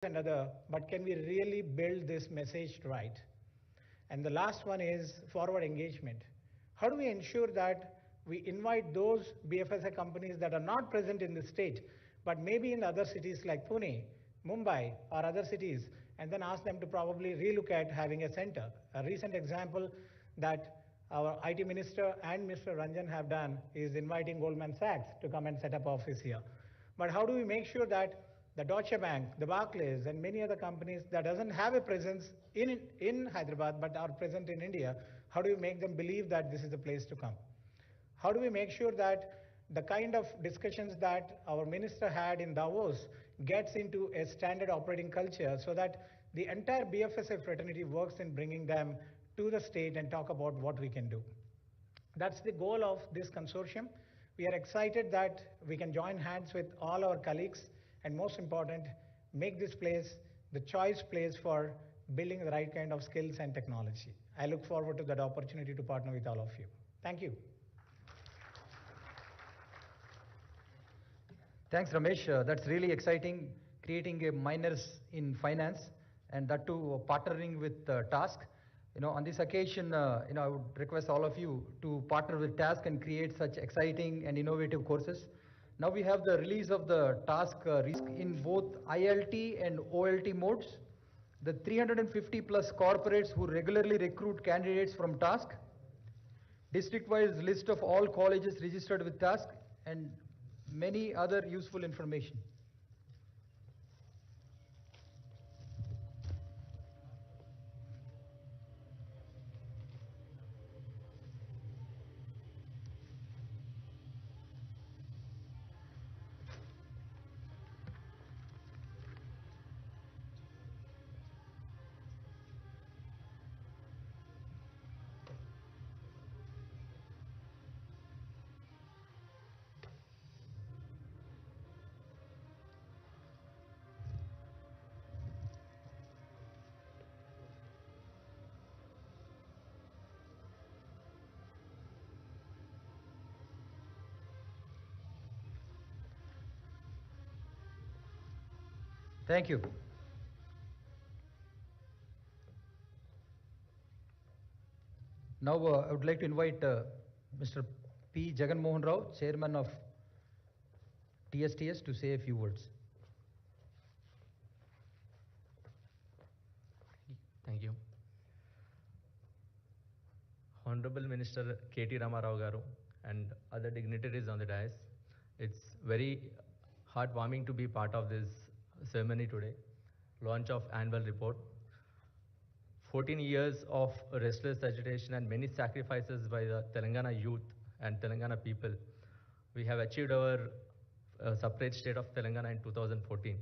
another, but can we really build this message right? And the last one is forward engagement. How do we ensure that we invite those BFSI companies that are not present in the state, but maybe in other cities like Pune, Mumbai, or other cities, and then ask them to probably relook at having a center? A recent example that our IT minister and Mr. Ranjan have done is inviting Goldman Sachs to come and set up office here. But how do we make sure that the Deutsche Bank, the Barclays, and many other companies that doesn't have a presence in Hyderabad but are present in India, how do we make them believe that this is the place to come? How do we make sure that the kind of discussions that our minister had in Davos gets into a standard operating culture so that the entire BFSI fraternity works in bringing them to the state and talk about what we can do? That's the goal of this consortium. We are excited that we can join hands with all our colleagues and, most important, make this place the choice place for building the right kind of skills and technology. I look forward to that opportunity to partner with all of you. Thank you. Thanks, Ramesh. That's really exciting, creating a minors in finance, and that too partnering with Task. On this occasion, I would request all of you to partner with Task and create such exciting and innovative courses. Now we have the release of the Task in both ILT and OLT modes. The 350 plus corporates who regularly recruit candidates from Task, district-wise list of all colleges registered with Task, and many other useful information. Thank you. Now I would like to invite Mr. P. Jagan Mohan Rao, Chairman of TSTS, to say a few words. Thank you. Honorable Minister KT Ramarao Garu and other dignitaries on the dais, it's very heartwarming to be part of this ceremony today, launch of annual report. 14 years of restless agitation and many sacrifices by the Telangana youth and Telangana people. We have achieved our separate state of Telangana in 2014.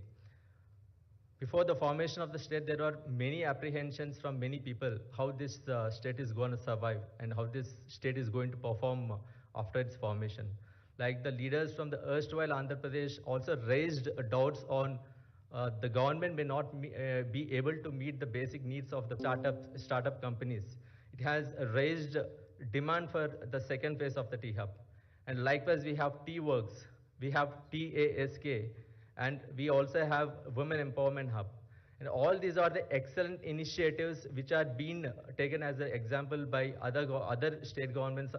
Before the formation of the state, there were many apprehensions from many people how this state is going to survive and how this state is going to perform after its formation. Like the leaders from the erstwhile Andhra Pradesh also raised doubts on the government may not be able to meet the basic needs of the startup companies. It has raised demand for the second phase of the T-Hub. And likewise, we have T-Works, we have TASK, and we also have Women Empowerment Hub. And all these are the excellent initiatives which are being taken as an example by other state governments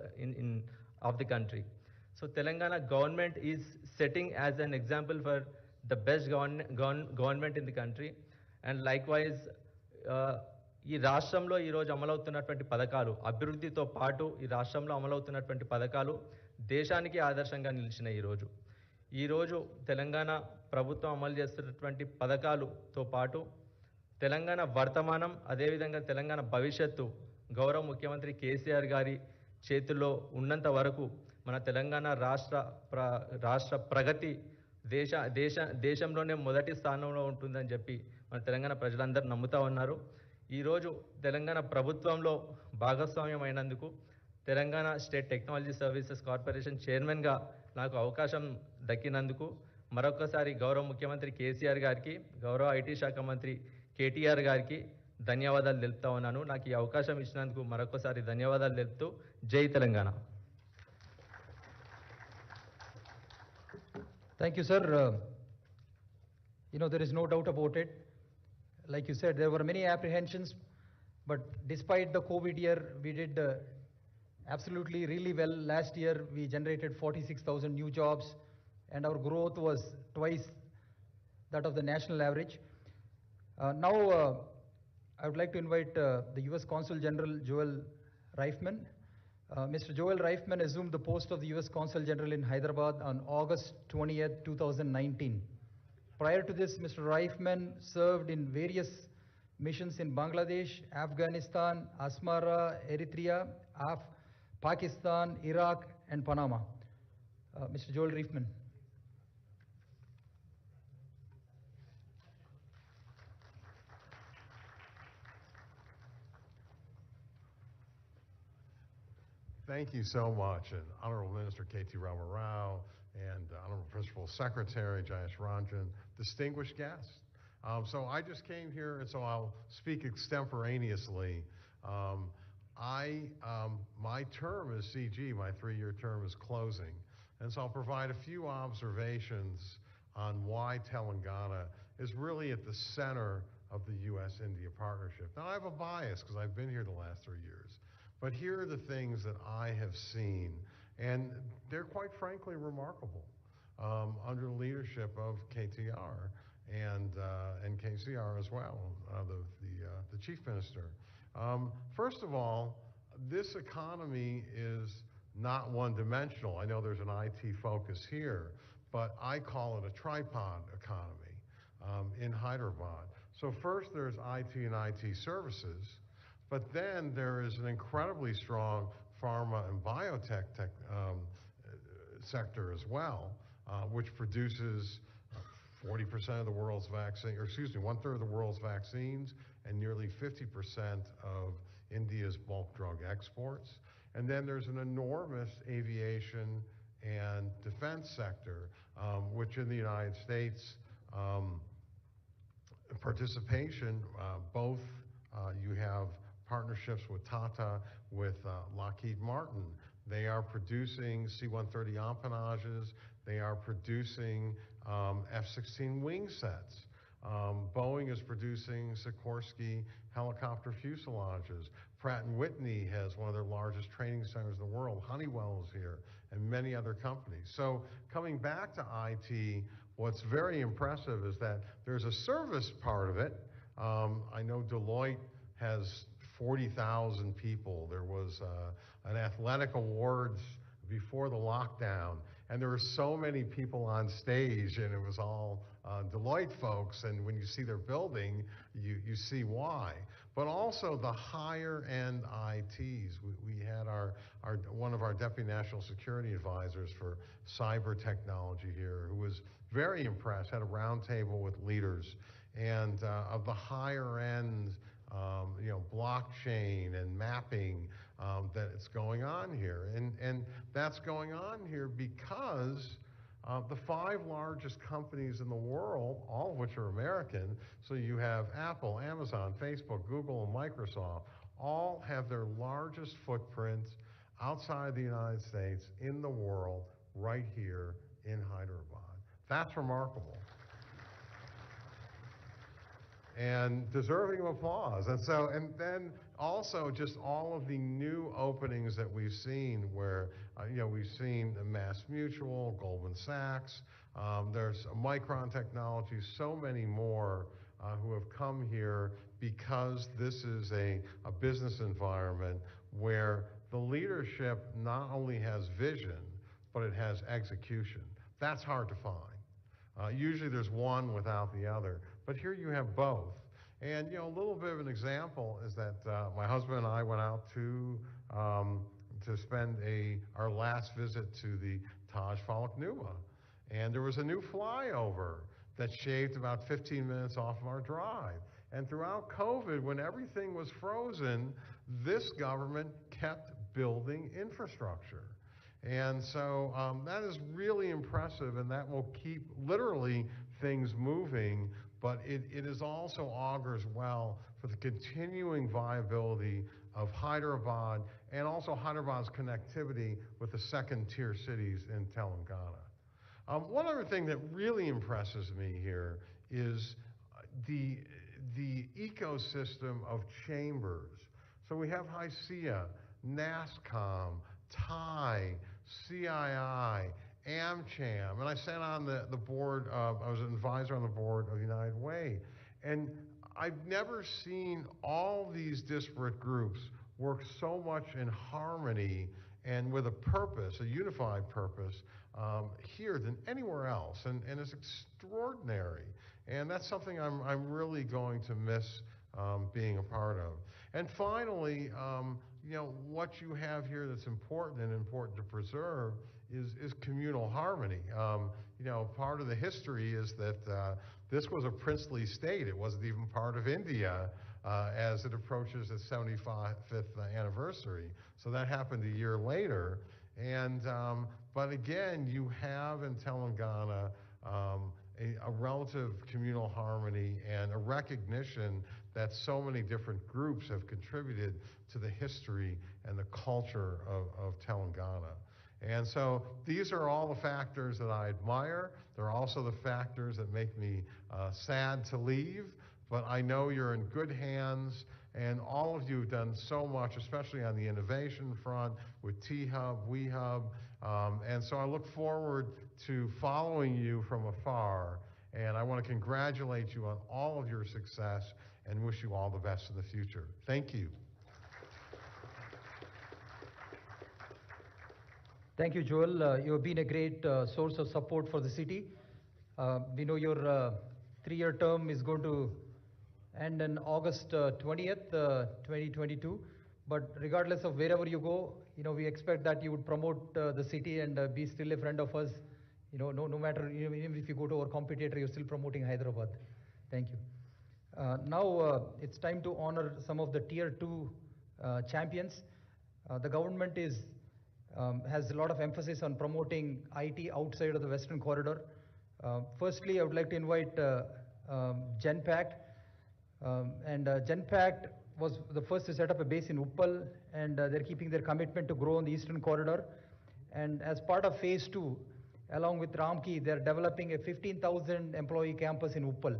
of the country. So Telangana government is setting as an example for the best government in the country. And likewise, ఈ రాష్ట్రంలో ఈరోజు అమలవుతున్నటువంటి పథకాలు అభివృద్ధితో పాటు ఈ రాష్ట్రంలో అమలవుతున్నటువంటి పథకాలు దేశానికి ఆదర్శంగా నిలిచినాయి. ఈరోజు తెలంగాణ ప్రభుత్వం అమలు చేస్తున్నటువంటి పథకాలతో పాటు తెలంగాణ వర్తమానం, అదేవిధంగా తెలంగాణ భవిష్యత్తు గౌరవ ముఖ్యమంత్రి కేసీఆర్ గారి చేతుల్లో ఉన్నంత వరకు మన తెలంగాణ రాష్ట్ర ప్రగతి దేశంలోనే మొదటి స్థానంలో ఉంటుందని చెప్పి మన తెలంగాణ ప్రజలందరూ నమ్ముతా ఉన్నారు. ఈరోజు తెలంగాణ ప్రభుత్వంలో భాగస్వామ్యం అయినందుకు Telangana state technology services corporation చైర్మన్గా నాకు అవకాశం దక్కినందుకు మరొకసారి గౌరవ ముఖ్యమంత్రి కేసీఆర్ గారికి, గౌరవ ఐటీ శాఖ మంత్రి కేటీఆర్ గారికి ధన్యవాదాలు తెలుపుతా ఉన్నాను. నాకు ఈ అవకాశం ఇచ్చినందుకు మరొకసారి ధన్యవాదాలు తెలుపుతూ జై Telangana. Thank you, sir. There is no doubt about it. like you said, there were many apprehensions, but despite the COVID year, we did absolutely really well. Last year, we generated 46,000 new jobs, and our growth was twice that of the national average. Now, I would like to invite the U.S. Consul General Joel Reifman. Mr. Joel Reifman assumed the post of the U.S. Consul General in Hyderabad on August 20th, 2019. Prior to this, Mr. Reifman served in various missions in Bangladesh, Afghanistan, Asmara, Eritrea, Pakistan, Iraq, and Panama. Mr. Joel Reifman. Thank you so much, and Honorable Minister K.T. Rama Rao, and Honorable Principal Secretary Jayesh Ranjan, distinguished guests. So I just came here, and so I'll speak extemporaneously. My term as CG, my 3-year term, is closing, and so I'll provide a few observations on why Telangana is really at the center of the U.S.-India partnership. Now, I have a bias because I've been here the last 3 years. But here are the things that I have seen, and they're quite frankly remarkable under the leadership of KTR and KCR as well, the Chief Minister. First of all, this economy is not one-dimensional. I know there's an IT focus here, but I call it a tripod economy in Hyderabad. So first there's IT and IT services. But then there is an incredibly strong pharma and biotech sector as well, which produces 40% of the world's vaccine, or excuse me, 1/3 of the world's vaccines and nearly 50% of India's bulk drug exports. And then there's an enormous aviation and defense sector, which in the United States, participation, both you have partnerships with Tata, with Lockheed Martin. They are producing C-130 empennages. They are producing F-16 wing sets. Boeing is producing Sikorsky helicopter fuselages. Pratt & Whitney has one of their largest training centers in the world. Honeywell is here, and many other companies. So coming back to IT, what's very impressive is that there's a service part of it. I know Deloitte has 40,000 people. There was an athletic awards before the lockdown, and there were so many people on stage, and it was all Deloitte folks, and when you see their building, you see why. But also the higher end ITs. We had one of our Deputy National Security Advisors for cyber technology here, who was very impressed, had a roundtable with leaders, and of the higher end blockchain and mapping that it's going on here. And that's going on here because the 5 largest companies in the world, all of which are American, so you have Apple, Amazon, Facebook, Google, and Microsoft, all have their largest footprints outside the United States in the world right here in Hyderabad. That's remarkable. And deserving of applause. And then also just all of the new openings that we've seen where, we've seen Mass Mutual, Goldman Sachs, there's Micron Technology, so many more who have come here because this is a business environment where the leadership not only has vision, but it has execution. That's hard to find. Usually there's one without the other. But here you have both. And a little bit of an example is that my husband and I went out to spend our last visit to the Taj Falak Numa. And there was a new flyover that shaved about 15 minutes off of our drive. And throughout COVID, when everything was frozen, this government kept building infrastructure. And so that is really impressive, and that will keep literally things moving, but it is also augurs well for the continuing viability of Hyderabad and also Hyderabad's connectivity with the second-tier cities in Telangana. One other thing that really impresses me here is the the ecosystem of chambers. So we have HICEA, NASCOM, TIE, CII, AmCham, and I sat on the board I was an advisor on the board of United Way. And I've never seen all these disparate groups work so much in harmony and with a purpose, a unified purpose, here than anywhere else. And it's extraordinary. And that's something I'm really going to miss being a part of. And finally, what you have here that's important and important to preserve is communal harmony. Part of the history is that this was a princely state. It wasn't even part of India as it approaches its 75th anniversary. So that happened a year later. And but again, you have in Telangana a relative communal harmony and a recognition that so many different groups have contributed to the history and the culture of Telangana. And so these are all the factors that I admire. They're also the factors that make me sad to leave, but I know you're in good hands, and all of you have done so much, especially on the innovation front with T-Hub, WeHub, and so I look forward to following you from afar, and I want to congratulate you on all of your success and wish you all the best in the future. Thank you. Thank you, Joel. You have been a great source of support for the city. We know your 3-year term is going to end on August 20th, 2022. But regardless of wherever you go, we expect that you would promote the city and be still a friend of us. No matter, even if you go to our competitor, you're still promoting Hyderabad. Thank you. Now it's time to honor some of the Tier 2 champions. The government has a lot of emphasis on promoting IT outside of the Western Corridor. Firstly, I would like to invite Genpact. Genpact was the first to set up a base in Uppal, and they're keeping their commitment to grow on the Eastern Corridor. And as part of Phase 2, along with Ramki, they're developing a 15,000 employee campus in Uppal.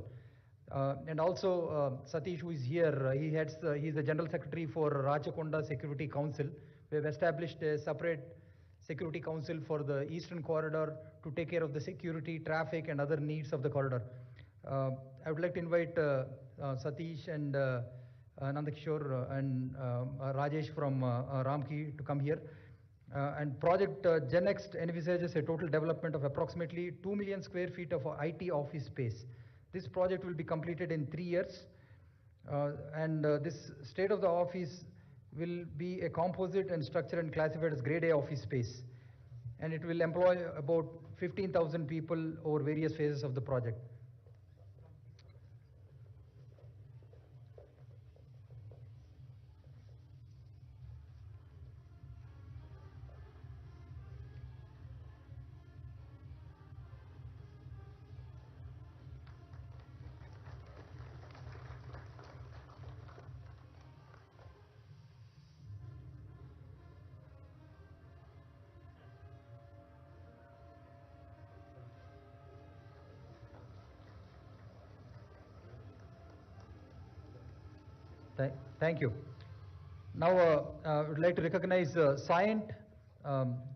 And also Satish, who is here, he's the General Secretary for Rajakonda Security Council. We have established a separate security council for the Eastern Corridor to take care of the security, traffic, and other needs of the corridor. I would like to invite Satish and Nandakishore and Rajesh from Ramki to come here. And Project GenNext envisages a total development of approximately 2 million square feet of IT office space. This project will be completed in 3 years. This state of the office will be a composite and structured and classified as grade A office space. And it will employ about 15,000 people over various phases of the project. Thank you. Now, I would like to recognize Scient.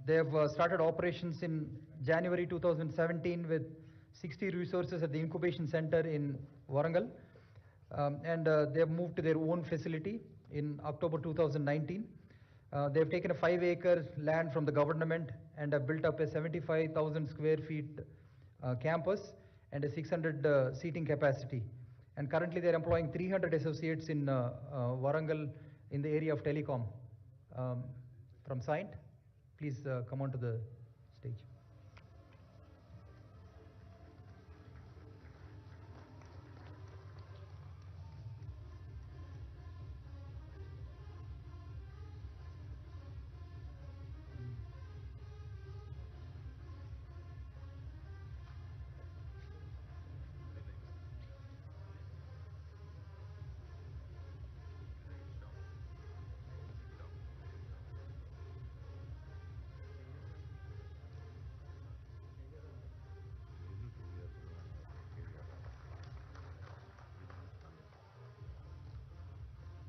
They have started operations in January 2017 with 60 resources at the incubation center in Warangal. They have moved to their own facility in October 2019. They have taken a 5-acre land from the government and have built up a 75,000 square feet campus and a 600 seating capacity. And currently they're employing 300 associates in Warangal in the area of telecom. From Scient, please come onto the stage.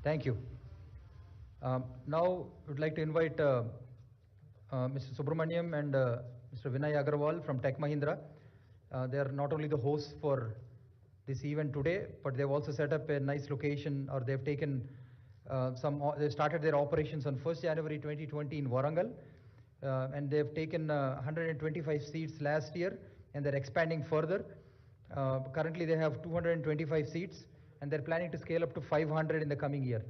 Thank you. Now, I would like to invite Mr. Subramaniam and Mr. Vinay Agarwal from Tech Mahindra. They are not only the hosts for this event today, but they've also set up a nice location, or they've taken they started their operations on 1st January 2020 in Warangal, and they've taken 125 seats last year, and they're expanding further. Currently, they have 225 seats, and they're planning to scale up to 500 in the coming year.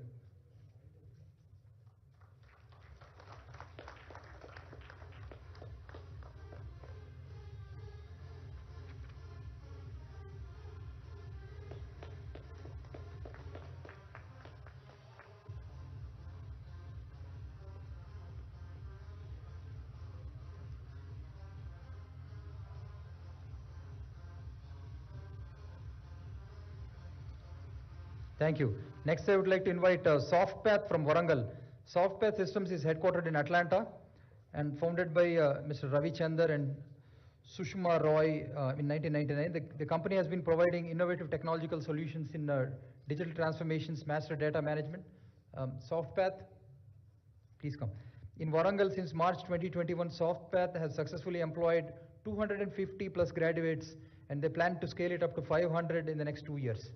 Thank you. Next, I would like to invite SoftPath from Warangal. SoftPath Systems is headquartered in Atlanta and founded by Mr. Ravi Chander and Sushma Roy in 1999. The company has been providing innovative technological solutions in digital transformations, master data management. SoftPath, please come. In Warangal, since March 2021, SoftPath has successfully employed 250 plus graduates, and they plan to scale it up to 500 in the next 2 years.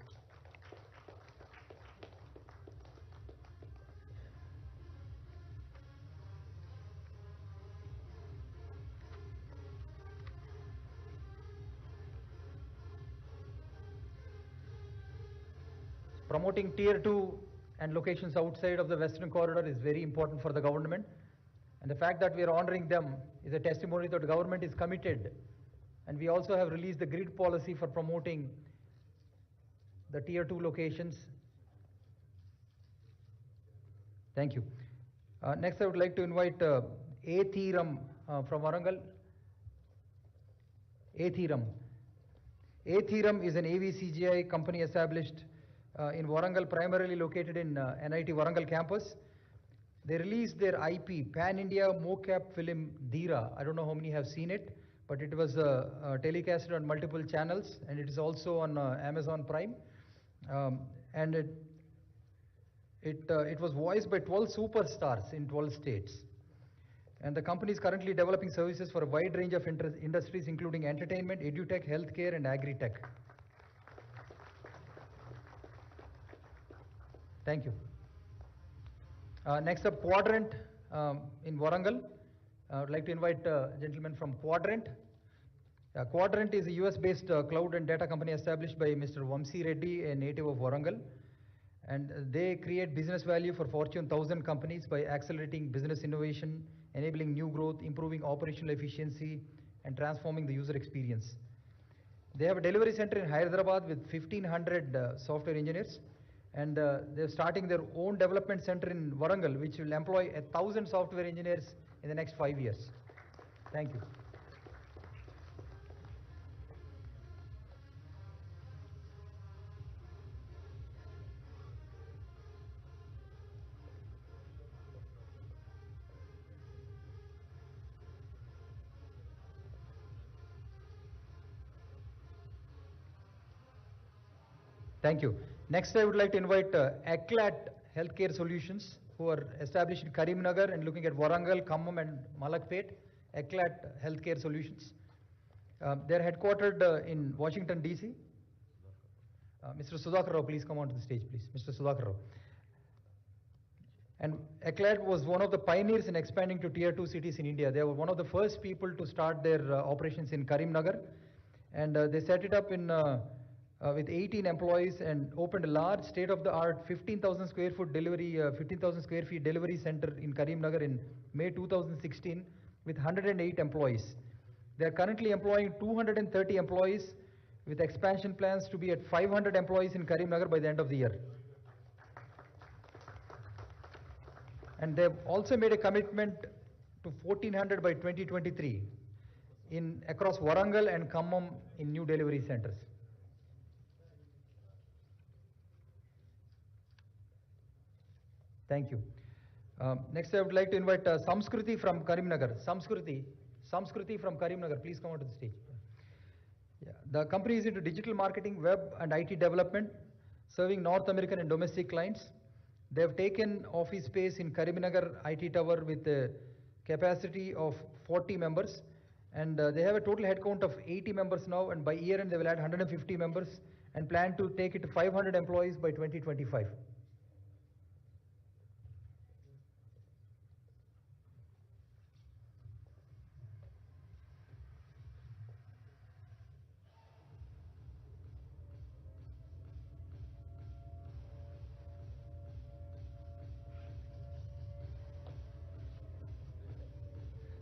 Promoting tier 2 and locations outside of the Western Corridor is very important for the government. And the fact that we are honoring them is a testimony that the government is committed. And we also have released the grid policy for promoting the tier 2 locations. Thank you. Next, I would like to invite Athiram from Warangal. Athiram. Athiram is an AVCGI company established in Warangal, primarily located in NIT Warangal campus. They released their IP, Pan-India mocap film Dheera. I don't know how many have seen it, but it was telecasted on multiple channels, and it is also on Amazon Prime. And it was voiced by 12 superstars in 12 states. And the company is currently developing services for a wide range of industries, including entertainment, edutech, healthcare, and agri-tech. Thank you. Next up, Quadrant in Warangal. I would like to invite a gentleman from Quadrant. Quadrant is a US-based cloud and data company established by Mr. Vamsi Reddy, a native of Warangal. And they create business value for Fortune 1000 companies by accelerating business innovation, enabling new growth, improving operational efficiency, and transforming the user experience. They have a delivery center in Hyderabad with 1,500 software engineers. And they're starting their own development center in Warangal, which will employ 1,000 software engineers in the next 5 years. Thank you. Thank you. Next, I would like to invite Eclat Healthcare Solutions, who are established in Karimnagar and looking at Warangal, Khammam, and Malakpet. Eclat Healthcare Solutions. They're headquartered in Washington, D.C. Mr. Sudhakar Rao, please come onto the stage, please. Mr. Sudhakar Rao. And Eclat was one of the pioneers in expanding to tier 2 cities in India. They were one of the first people to start their operations in Karimnagar. And they set it up in with 18 employees and opened a large state-of-the-art 15,000 square feet delivery center in Karimnagar in May 2016 with 108 employees. They are currently employing 230 employees with expansion plans to be at 500 employees in Karimnagar by the end of the year. And they've also made a commitment to 1,400 by 2023 across Warangal and Khammam in new delivery centers. Thank you. Next, I would like to invite Samskruti from Karimnagar. Samskruti from Karimnagar, please come onto the stage. Yeah. The company is into digital marketing, web, and IT development, serving North American and domestic clients. They have taken office space in Karimnagar IT Tower with a capacity of 40 members, and they have a total headcount of 80 members now, and by year end they will add 150 members and plan to take it to 500 employees by 2025.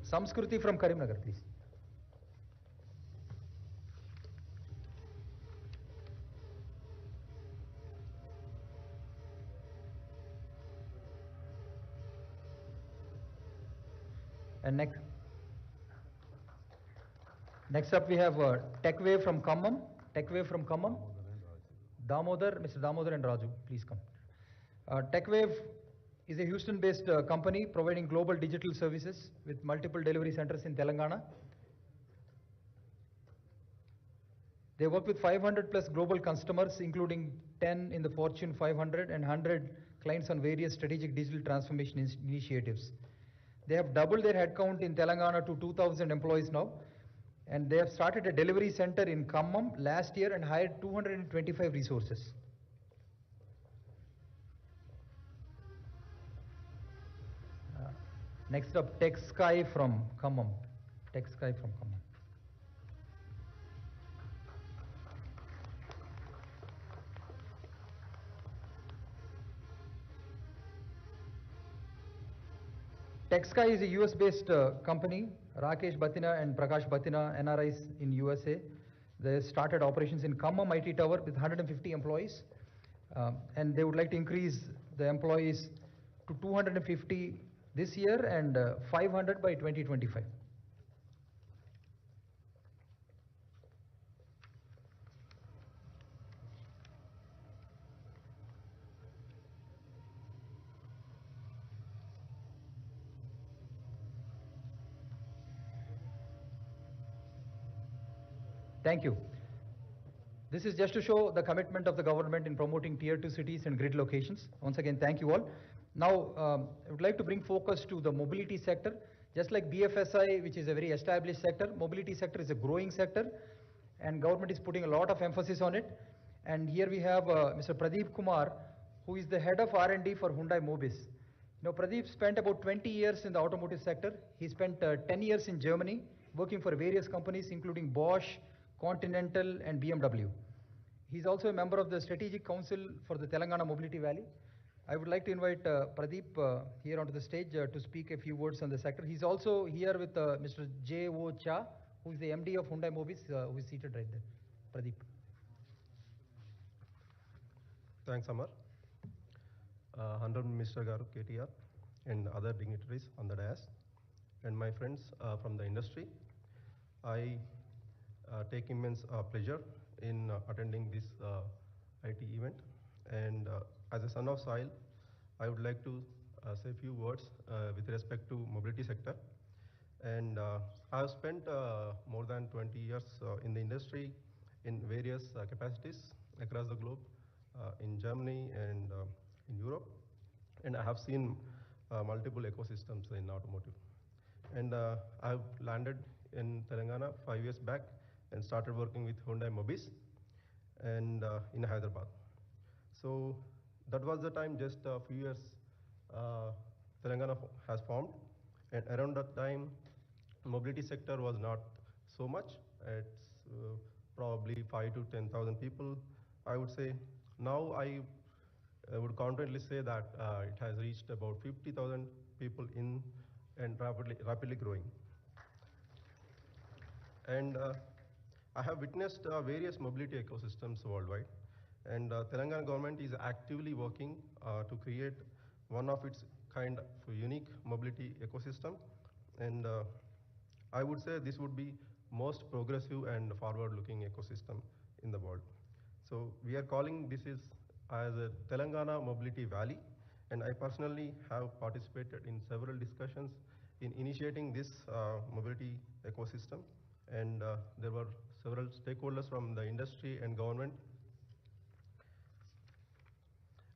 Samskruti from Karimnagar, please. And next up we have TechWave from Khammam. TechWave from Khammam. Mr. Damodar and Raju, please come. TechWave is a Houston-based company providing global digital services with multiple delivery centers in Telangana. They work with 500 plus global customers, including 10 in the Fortune 500 and 100 clients on various strategic digital transformation initiatives. They have doubled their headcount in Telangana to 2,000 employees now, and they have started a delivery center in Khammam last year and hired 225 resources. Next up, TechSky from Khammam. TechSky from Khammam. TechSky is a US-based company. Rakesh Batina and Prakash Batina, NRIs in USA. They started operations in Khammam IT Tower with 150 employees. And they would like to increase the employees to 250 this year and 500 by 2025. Thank you. This is just to show the commitment of the government in promoting tier 2 cities and grid locations. Once again, thank you all. Now, I would like to bring focus to the mobility sector. Just like BFSI, which is a very established sector, mobility sector is a growing sector, and government is putting a lot of emphasis on it. And here we have Mr. Pradeep Kumar, who is the head of R&D for Hyundai Mobis. Now, Pradeep spent about 20 years in the automotive sector. He spent 10 years in Germany, working for various companies, including Bosch, Continental, and BMW. He's also a member of the Strategic Council for the Telangana Mobility Valley. I would like to invite Pradeep here onto the stage to speak a few words on the sector. He's also here with Mr. J.O. Cha, who is the MD of Hyundai Mobis, who is seated right there. Pradeep. Thanks, Amar. Honorable Minister Garu, KTR, and other dignitaries on the dais, and my friends from the industry. I take immense pleasure in attending this IT event, and as a son of soil, I would like to say a few words with respect to mobility sector. And I have spent more than 20 years in the industry in various capacities across the globe, in Germany and in Europe, and I have seen multiple ecosystems in automotive. And I have landed in Telangana 5 years back and started working with Hyundai Mobis and in Hyderabad. So that was the time, just a few years Telangana has formed, and around that time mobility sector was not so much. It's probably 5 to 10,000 people, I would say. Now I would confidently say that it has reached about 50,000 people in and rapidly growing. And I have witnessed various mobility ecosystems worldwide, and Telangana government is actively working to create one of its kind of unique mobility ecosystem, and I would say this would be most progressive and forward-looking ecosystem in the world. So we are calling this is as a Telangana Mobility Valley, and I personally have participated in several discussions in initiating this mobility ecosystem, and there were several stakeholders from the industry and government.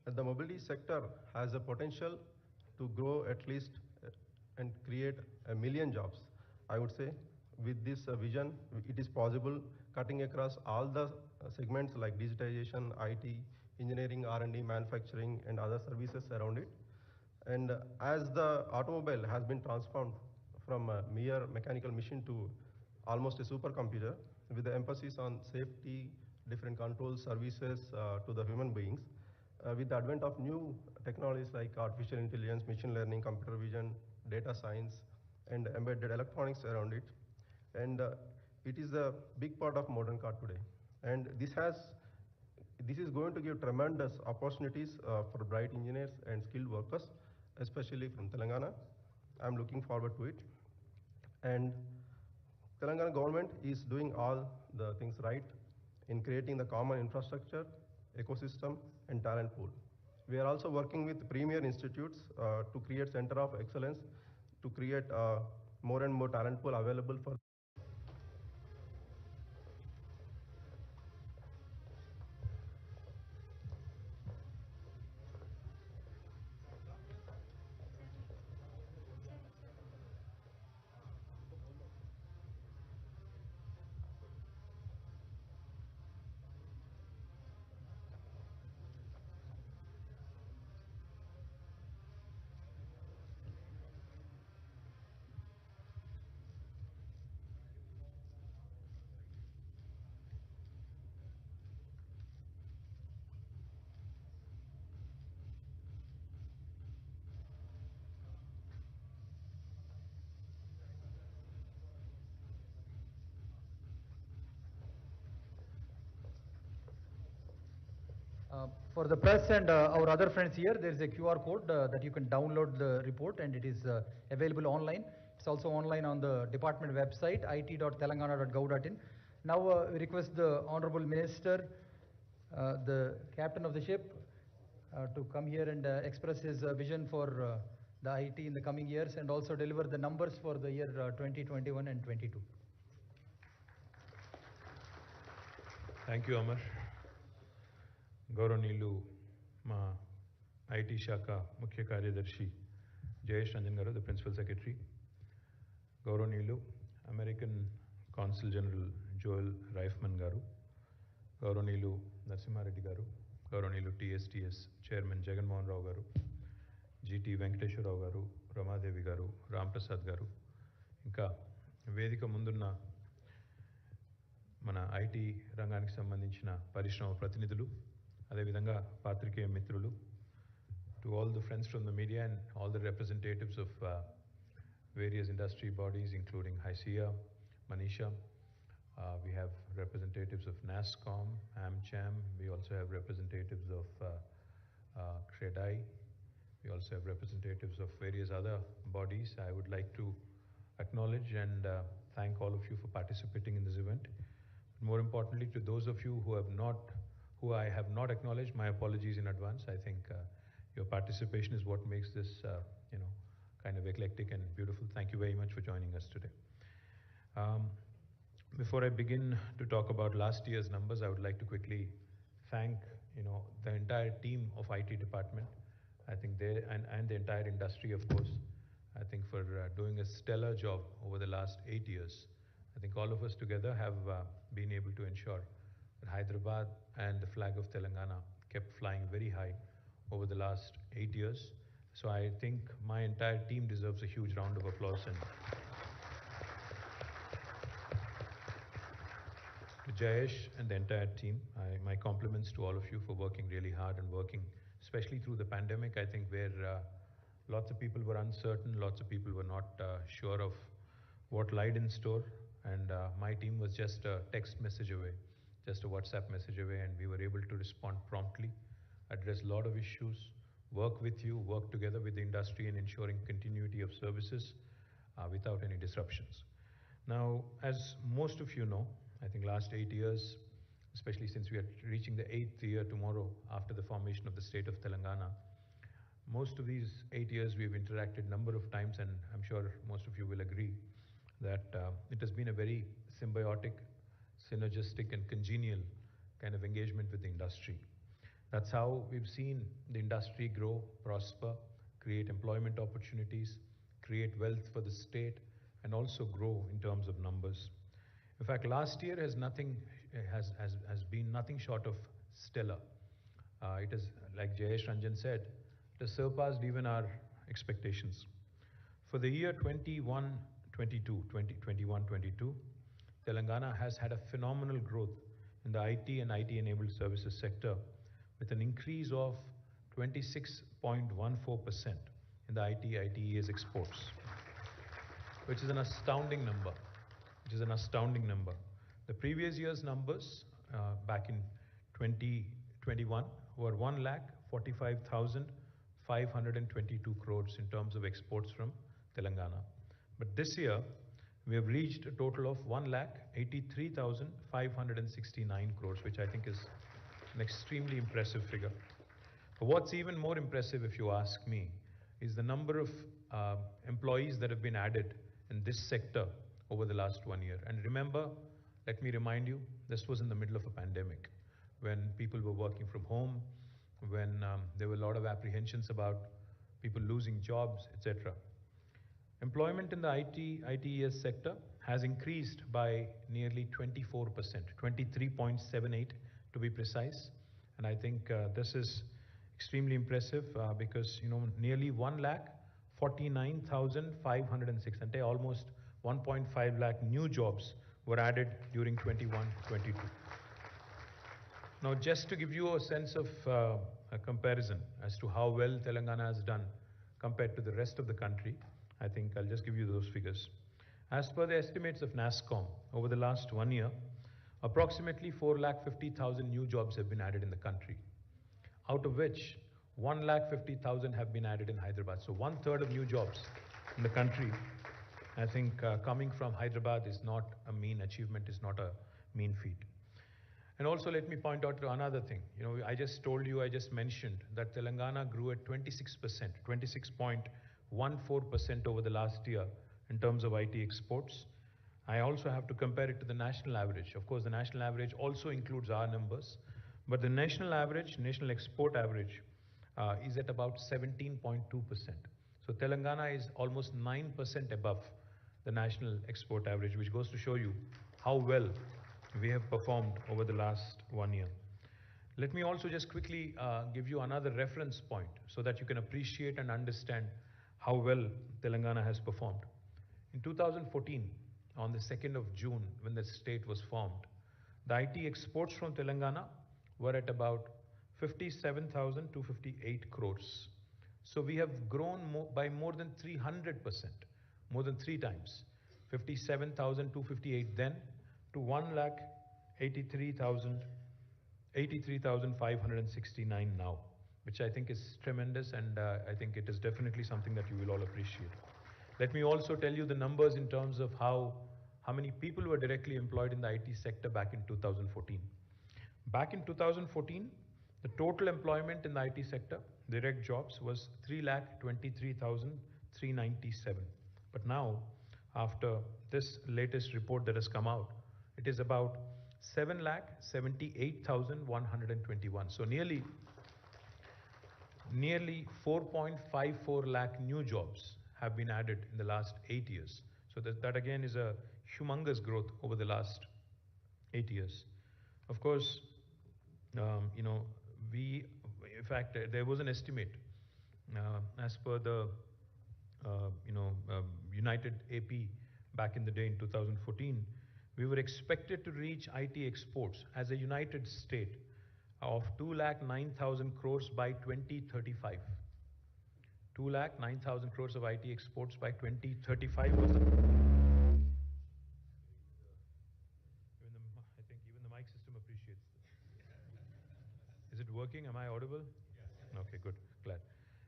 The mobility sector has the potential to grow at least and create 1 million jobs. I would say with this vision, it is possible cutting across all the segments like digitization, IT, engineering, R&D, manufacturing, and other services around it. And as the automobile has been transformed from a mere mechanical machine to almost a supercomputer with the emphasis on safety, different control services to the human beings, with the advent of new technologies like artificial intelligence, machine learning, computer vision, data science, and embedded electronics around it. And it is a big part of modern car today. And this is going to give tremendous opportunities for bright engineers and skilled workers, especially from Telangana. I'm looking forward to it. And Telangana government is doing all the things right in creating the common infrastructure, ecosystem, and talent pool. We are also working with premier institutes to create center of excellence, to create more and more talent pool available for. For the press and our other friends here, there is a QR code that you can download the report, and it is available online. It's also online on the department website, it.telangana.gov.in. Now we request the Honorable Minister, the captain of the ship, to come here and express his vision for the IT in the coming years and also deliver the numbers for the year 2021 and 22. Thank you, Amar. గౌరవనీయులు మా IT శాఖ ముఖ్య కార్యదర్శి జయేష్ రంజన్ గారు, the principal secretary, గౌరవనీయులు American consul general Joel రైఫ్మన్ గారు, గౌరవనీయులు నరసింహారెడ్డి గారు, గౌరవనీయులు టీఎస్టీఎస్ చైర్మన్ జగన్మోహన్ రావు గారు, జీటీ వెంకటేశ్వరరావు గారు, రమాదేవి గారు, రాంప్రసాద్ గారు, ఇంకా వేదిక ముందున్న మన ఐటీ రంగానికి సంబంధించిన పరిశ్రమ ప్రతినిధులు, అదేవిధంగా పాత్రికేయ మిత్రులు, to all the friends from the media and all the representatives of various industry bodies including HICIA, Manisha. We have representatives of NASSCOM, AmCham. We also have representatives of CREDAI. We also have representatives of various other bodies. I would like to acknowledge and thank all of you for participating in this event. More importantly, to those of you who I have not acknowledged, my apologies in advance. I think your participation is what makes this, kind of eclectic and beautiful. Thank you very much for joining us today. Before I begin to talk about last year's numbers, I would like to quickly thank, the entire team of IT department. I think and the entire industry, of course. I think for doing a stellar job over the last 8 years. I think all of us together have been able to ensure that Hyderabad and the flag of Telangana kept flying very high over the last 8 years. So I think my entire team deserves a huge round of applause. And to Jayesh and the entire team, my compliments to all of you for working really hard and working, especially through the pandemic, I think where lots of people were uncertain, lots of people were not sure of what lied in store. And my team was just a text message away, just a WhatsApp message away, and we were able to respond promptly, address a lot of issues, work with you, work together with the industry in ensuring continuity of services without any disruptions. Now, as most of you know, I think last 8 years, especially since we are reaching the 8th year tomorrow after the formation of the state of Telangana, most of these 8 years we've interacted a number of times, and I'm sure most of you will agree that it has been a very symbiotic, synergistic and congenial kind of engagement with the industry. That's how we've seen the industry grow, prosper, create employment opportunities, create wealth for the state, and also grow in terms of numbers. In fact, last year has been nothing short of stellar. It is, like Jayesh Ranjan said, it has surpassed even our expectations. For the year 21-22, Telangana has had a phenomenal growth in the IT and IT-enabled services sector with an increase of 26.14% in the IT/ITES exports, which is an astounding number. The previous year's numbers back in 2021 were 1,45,522 crores in terms of exports from Telangana. But this year, we have reached a total of 1,83,569 crores, which I think is an extremely impressive figure. But what's even more impressive, if you ask me, is the number of employees that have been added in this sector over the last 1 year. And remember, let me remind you, this was in the middle of a pandemic, when people were working from home, when there were a lot of apprehensions about people losing jobs, etc. Employment in the ITES sector has increased by nearly 24%, 23.78 to be precise. And I think this is extremely impressive because, nearly 1,49,506, and almost 1.5 lakh new jobs were added during 21-22. Now, just to give you a sense of a comparison as to how well Telangana has done compared to the rest of the country, I think I'll just give you those figures. As per the estimates of NASSCOM, over the last 1 year, approximately 4,50,000 new jobs have been added in the country, out of which 1,50,000 have been added in Hyderabad. So 1/3 of new jobs in the country, I think coming from Hyderabad is not a mean achievement, is not a mean feat. And also let me point out to another thing. I just mentioned that Telangana grew at 26%, 26.14% over the last year in terms of IT exports. I also have to compare it to the national average. Of course, the national average also includes our numbers, but the national export average is at about 17.2%. So Telangana is almost 9% above the national export average, which goes to show you how well we have performed over the last 1 year. Let me also just quickly give you another reference point so that you can appreciate and understand how well Telangana has performed. In 2014, on the 2nd of June, when the state was formed, the IT exports from Telangana were at about 57,258 crores. So we have grown by more than 300%, more than 3 times. 57,258 then to 1,83,569 now, which I think is tremendous, and I think it is definitely something that you will all appreciate. Let me also tell you the numbers in terms of how many people were directly employed in the IT sector back in 2014. Back in 2014, the total employment in the IT sector, direct jobs, was 3,23,397. But now, after this latest report that has come out, it is about 7,78,121. So nearly 4.54 lakh new jobs have been added in the last 8 years. So that again is a humongous growth over the last 8 years. Of course, in fact, there was an estimate as per the United AP back in the day in 2014. We were expected to reach IT exports as a united state of 2,09,000 crores by 2035. 2,09,000 crores of IT exports by 2035 was I think even the mic system appreciates this. Is it working? Am I audible? Yes. Okay, good. Glad.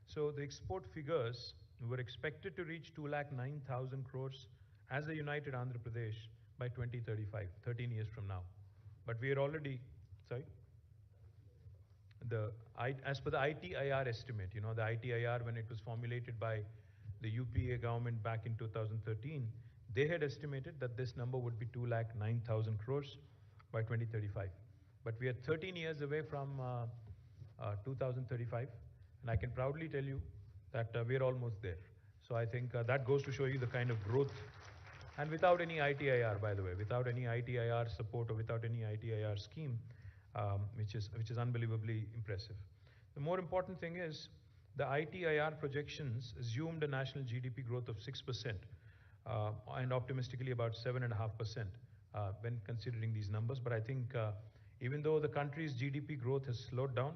So the export figures were expected to reach 2,09,000 crores as a united Andhra Pradesh by 2035, 13 years from now. But we are already, as per the ITIR estimate, the ITIR, when it was formulated by the UPA government back in 2013, they had estimated that this number would be 2,09,000 crores by 2035. But we are 13 years away from 2035, and I can proudly tell you that we're almost there. So I think that goes to show you the kind of growth, and without any ITIR, by the way, without any ITIR support or without any ITIR scheme, which is unbelievably impressive. The more important thing is the ITIR projections assumed a national GDP growth of 6% and optimistically about 7.5% when considering these numbers. But I think even though the country's GDP growth has slowed down,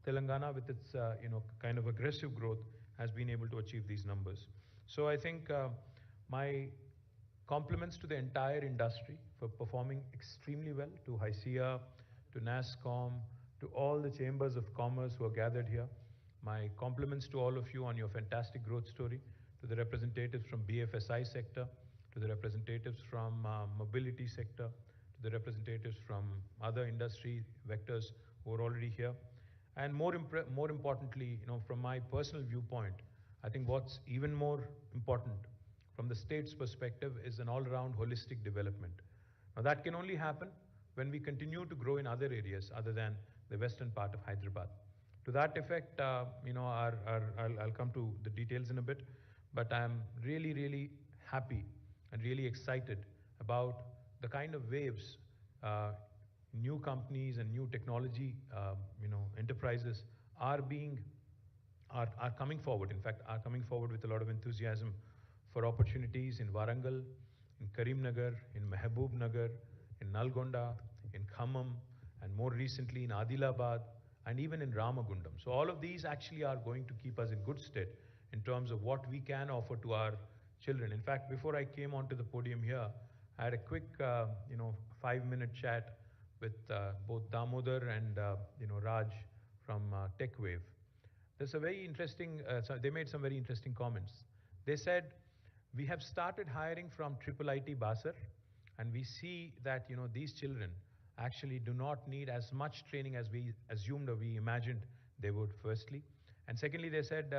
Telangana, with its kind of aggressive growth, has been able to achieve these numbers. So I think my compliments to the entire industry for performing extremely well, to HYCIA, to NASSCOM, to all the chambers of commerce who are gathered here. My compliments to all of you on your fantastic growth story, to the representatives from BFSI sector, to the representatives from mobility sector, to the representatives from other industry vectors who are already here. And more importantly, from my personal viewpoint, I think what's even more important from the state's perspective is an all-round holistic development. Now that can only happen when we continue to grow in other areas other than the western part of Hyderabad. To that effect, I'll come to the details in a bit, but I'm really, really happy and really excited about the kind of waves new companies and new technology, enterprises are coming forward. In fact, are coming forward with a lot of enthusiasm for opportunities in Warangal, in Karimnagar, in Mehboob in Nalgonda, in Khammam, and more recently in Adilabad, and even in Ramagundam. So all of these actually are going to keep us in good stead in terms of what we can offer to our children. In fact, before I came onto the podium here, I had a quick, 5-minute chat with both Damodar and Raj from TechWave. There's a very interesting. They made some very interesting comments. They said, we have started hiring from IIIT Basar, and we see that these children actually do not need as much training as we assumed or we imagined they would, firstly. And secondly, they said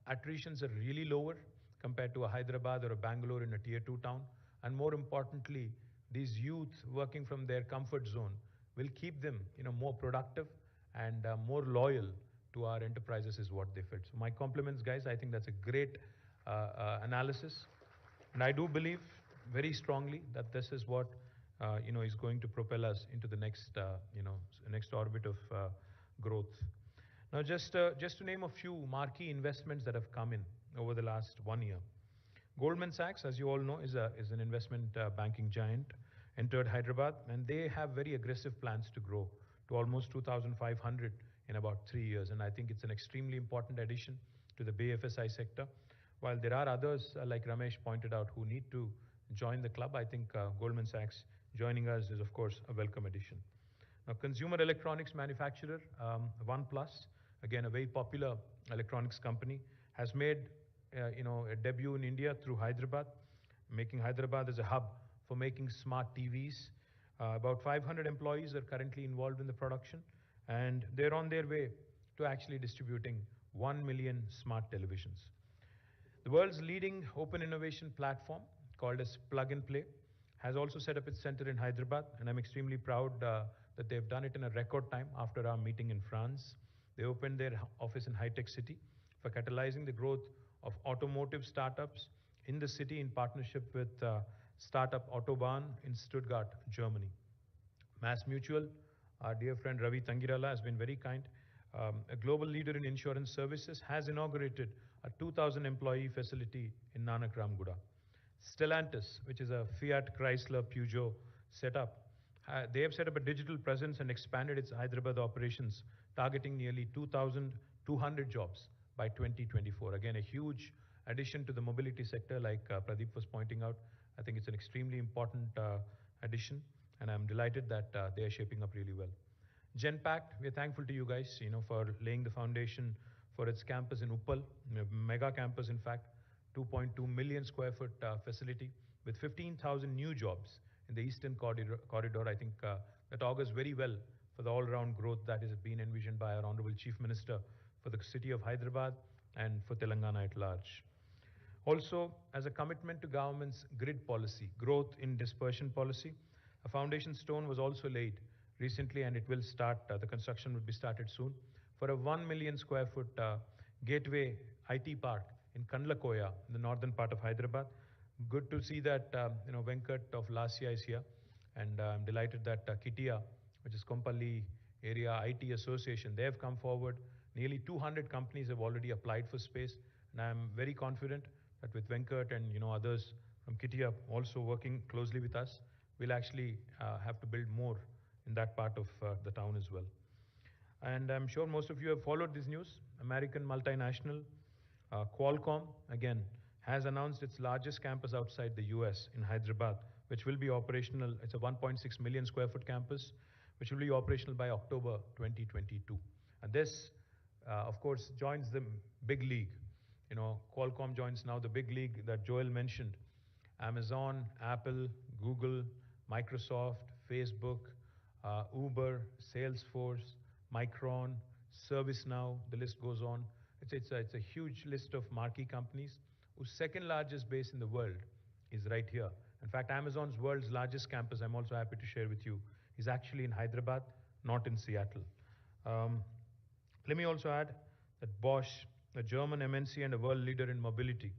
attritions are really lower compared to a Hyderabad or a Bangalore in a tier 2 town. And more importantly, these youth working from their comfort zone will keep them more productive and more loyal to our enterprises is what they felt. So my compliments, guys. I think that's a great analysis. And I do believe very strongly that this is what is going to propel us into the next next orbit of growth. Now, just to name a few marquee investments that have come in over the last 1 year. Goldman Sachs, as you all know, is an investment banking giant, entered Hyderabad, and they have very aggressive plans to grow to almost 2,500 in about 3 years. And I think it's an extremely important addition to the BFSI sector. While there are others, like Ramesh pointed out, who need to join the club, I think Goldman Sachs joining us is, of course, a welcome addition. Now, consumer electronics manufacturer, OnePlus, again, a very popular electronics company, has made a debut in India through Hyderabad, making Hyderabad as a hub for making smart TVs. About 500 employees are currently involved in the production, and they're on their way to actually distributing 1 million smart televisions. The world's leading open innovation platform, called as Plug and Play, has also set up its center in Hyderabad, and I'm extremely proud that they've done it in a record time after our meeting in France. They opened their office in High Tech City for catalyzing the growth of automotive startups in the city in partnership with startup Autobahn in Stuttgart, Germany. Mass Mutual, our dear friend Ravi Tangirala, has been very kind. A global leader in insurance services, has inaugurated a 2,000 employee facility in Nanak Ramguda. Stellantis, which is a Fiat Chrysler Peugeot setup, they have set up a digital presence and expanded its Hyderabad operations, targeting nearly 2,200 jobs by 2024. Again, a huge addition to the mobility sector, like Pradeep was pointing out. I think it's an extremely important addition, and I'm delighted that they are shaping up really well. Genpact, we're thankful to you guys, for laying the foundation for its campus in Uppal, mega campus, in fact, 2.2 million square foot facility with 15,000 new jobs in the Eastern Corridor. I think that augurs very well for the all-round growth that is being envisioned by our Honorable Chief Minister for the city of Hyderabad and for Telangana at large. Also, as a commitment to government's grid policy, growth in dispersion policy, a foundation stone was also laid recently, and it will start, the construction will be started soon, for a 1 million square foot gateway IT park in Kandlakoya, in the northern part of Hyderabad. Good to see that Venkat of Lasya is here, and I'm delighted that KTR, which is Kompally Area IT Association, they have come forward. Nearly 200 companies have already applied for space, and I'm very confident that with Venkat and others from KTR also working closely with us, we'll actually have to build more in that part of the town as well. And I'm sure most of you have followed this news. American multinational Qualcomm, again, has announced its largest campus outside the US in Hyderabad, which will be operational. It's a 1.6 million square foot campus, which will be operational by October 2022. And this, of course, joins the big league. Qualcomm joins now the big league that Joel mentioned. Amazon, Apple, Google, Microsoft, Facebook, Uber, Salesforce, Micron, ServiceNow, the list goes on. It's a huge list of marquee companies whose second largest base in the world is right here. In fact, Amazon's world's largest campus, I'm also happy to share with you, is actually in Hyderabad, not in Seattle. Let me also add that Bosch, a German MNC and a world leader in mobility,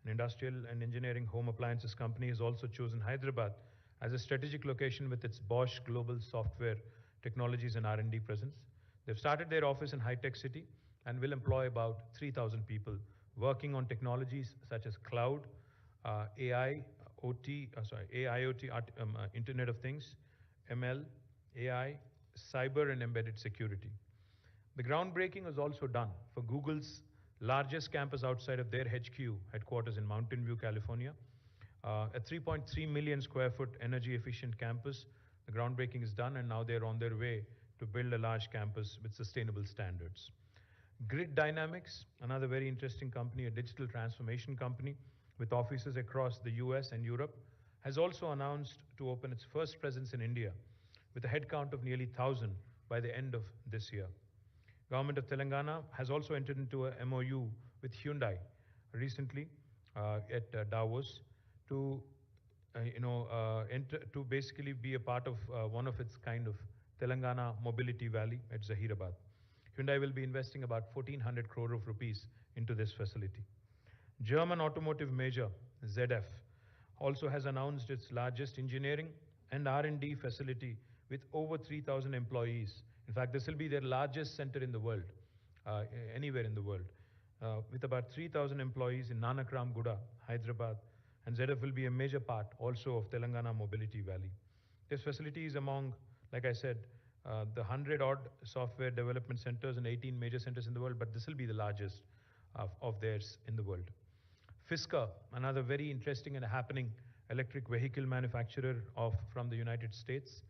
an industrial and engineering home appliances company, has also chosen Hyderabad as a strategic location with its Bosch global software technologies and R&D presence. They've started their office in High-Tech City and will employ about 3,000 people working on technologies such as cloud, AIoT, Internet of Things, ML, AI, cyber and embedded security. The groundbreaking was also done for Google's largest campus outside of their HQ headquarters in Mountain View, California. A 3.3 million square foot energy efficient campus. The groundbreaking is done and now they're on their way to build a large campus with sustainable standards. Grid Dynamics, another very interesting company, a digital transformation company with offices across the US and Europe, has also announced to open its first presence in India with a headcount of nearly 1,000 by the end of this year. Government of Telangana has also entered into a MOU with Hyundai recently at Davos to basically be a part of one of its kind of Telangana Mobility Valley at Zahirabad. Hyundai will be investing about 1,400 crore of rupees into this facility. German automotive major ZF also has announced its largest engineering and R&D facility with over 3,000 employees. In fact, this will be their largest center in the world, anywhere in the world, with about 3,000 employees in Nanakram Guda, Hyderabad, and ZF will be a major part also of Telangana Mobility Valley. This facility is among, like I said, the 100-odd software development centers and 18 major centers in the world, but this will be the largest of theirs in the world. Fisker, another very interesting and happening electric vehicle manufacturer from the United States,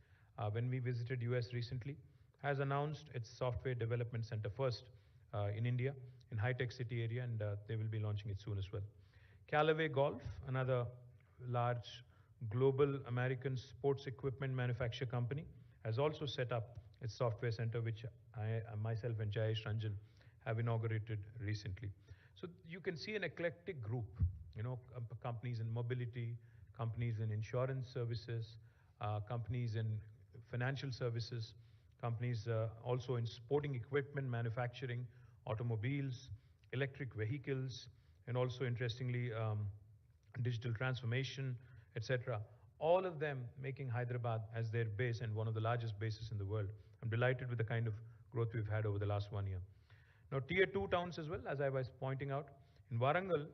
when we visited US recently, has announced its software development center first in India, in High-Tech City area, and they will be launching it soon as well. Callaway Golf, another large global American sports equipment manufacturer company, has also set up its software center, which I myself and Jayesh Ranjan have inaugurated recently. So you can see an eclectic group, companies in mobility, companies in insurance services, companies in financial services, companies also in sporting equipment manufacturing, automobiles, electric vehicles, and also interestingly, digital transformation, etc. All of them making Hyderabad as their base and one of the largest bases in the world. I'm delighted with the kind of growth we've had over the last 1 year. Now, Tier 2 towns as well, as I was pointing out. In Warangal,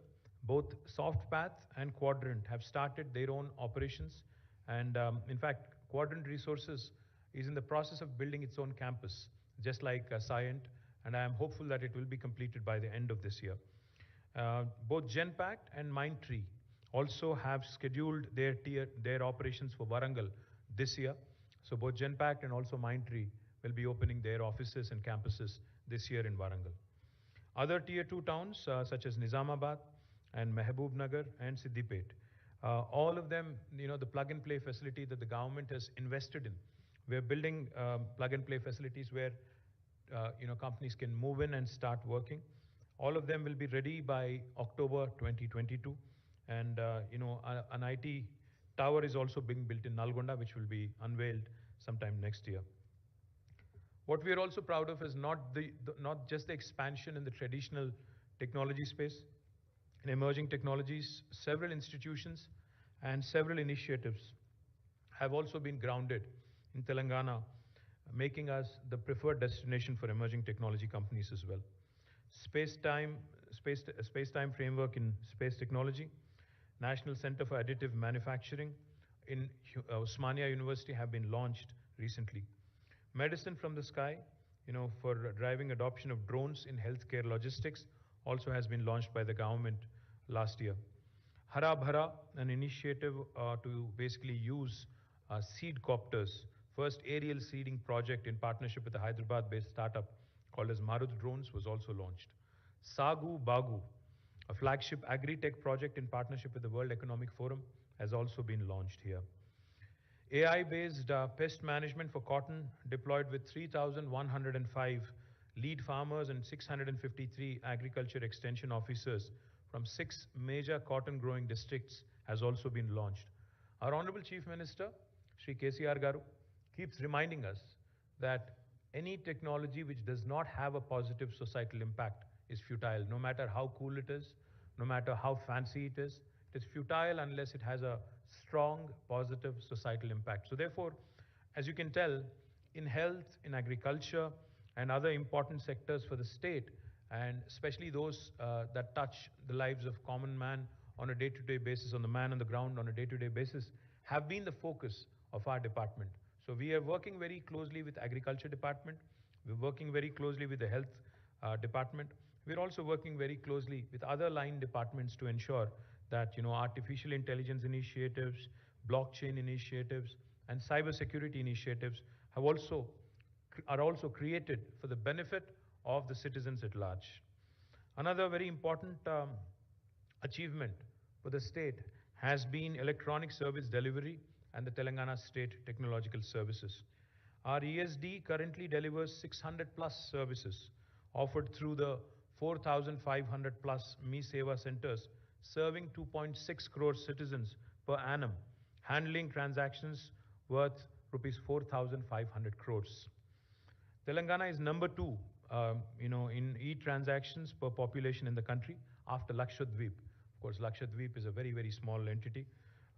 both SoftPath and Quadrant have started their own operations. And in fact, Quadrant Resources is in the process of building its own campus, just like Scient, and I am hopeful that it will be completed by the end of this year. Both Genpact and Mindtree also have scheduled their operations for Warangal this year. So both Genpact and also Mindtree will be opening their offices and campuses this year in Warangal. Other Tier 2 towns such as Nizamabad and Mehboob and Siddipet, all of them, the plug-and-play facility that the government has invested in. We're building plug-and-play facilities where companies can move in and start working. All of them will be ready by October 2022. And an IT tower is also being built in Nalgonda, which will be unveiled sometime next year. What we are also proud of is not just the expansion in the traditional technology space. In emerging technologies, several institutions and several initiatives have also been grounded in Telangana, making us the preferred destination for emerging technology companies as well. Space-time, space-time framework in space technology, National Center for Additive Manufacturing in Osmania University have been launched recently. Medicine from the sky, for driving adoption of drones in healthcare logistics also has been launched by the government last year. Hara Bhara, an initiative to basically use seed copters, first aerial seeding project in partnership with a Hyderabad-based startup called as Marut Drones was also launched. Sagu Bagu, a flagship agri-tech project in partnership with the World Economic Forum, has also been launched here. AI-based pest management for cotton deployed with 3,105 lead farmers and 653 agriculture extension officers from 6 major cotton growing districts has also been launched. Our Honorable Chief Minister, Shri KTR Garu, keeps reminding us that any technology which does not have a positive societal impact is futile, no matter how cool it is, no matter how fancy it is futile unless it has a strong positive societal impact. So therefore, as you can tell, in health, in agriculture, and other important sectors for the state, and especially those that touch the lives of common man on a day-to-day basis, on the man on the ground on a day-to-day basis, have been the focus of our department. So we are working very closely with Agriculture Department. We're working very closely with the Health Department. We're also working very closely with other line departments to ensure that artificial intelligence initiatives, blockchain initiatives, and cybersecurity initiatives are also created for the benefit of the citizens at large. Another very important achievement for the state has been electronic service delivery and the Telangana State Technological Services. Our ESD currently delivers 600 plus services offered through the 4,500 plus Me Seva centers, serving 2.6 crore citizens per annum, handling transactions worth rupees 4,500 crores. Telangana is number 2, in e-transactions per population in the country after Lakshadweep. Of course, Lakshadweep is a very, very small entity.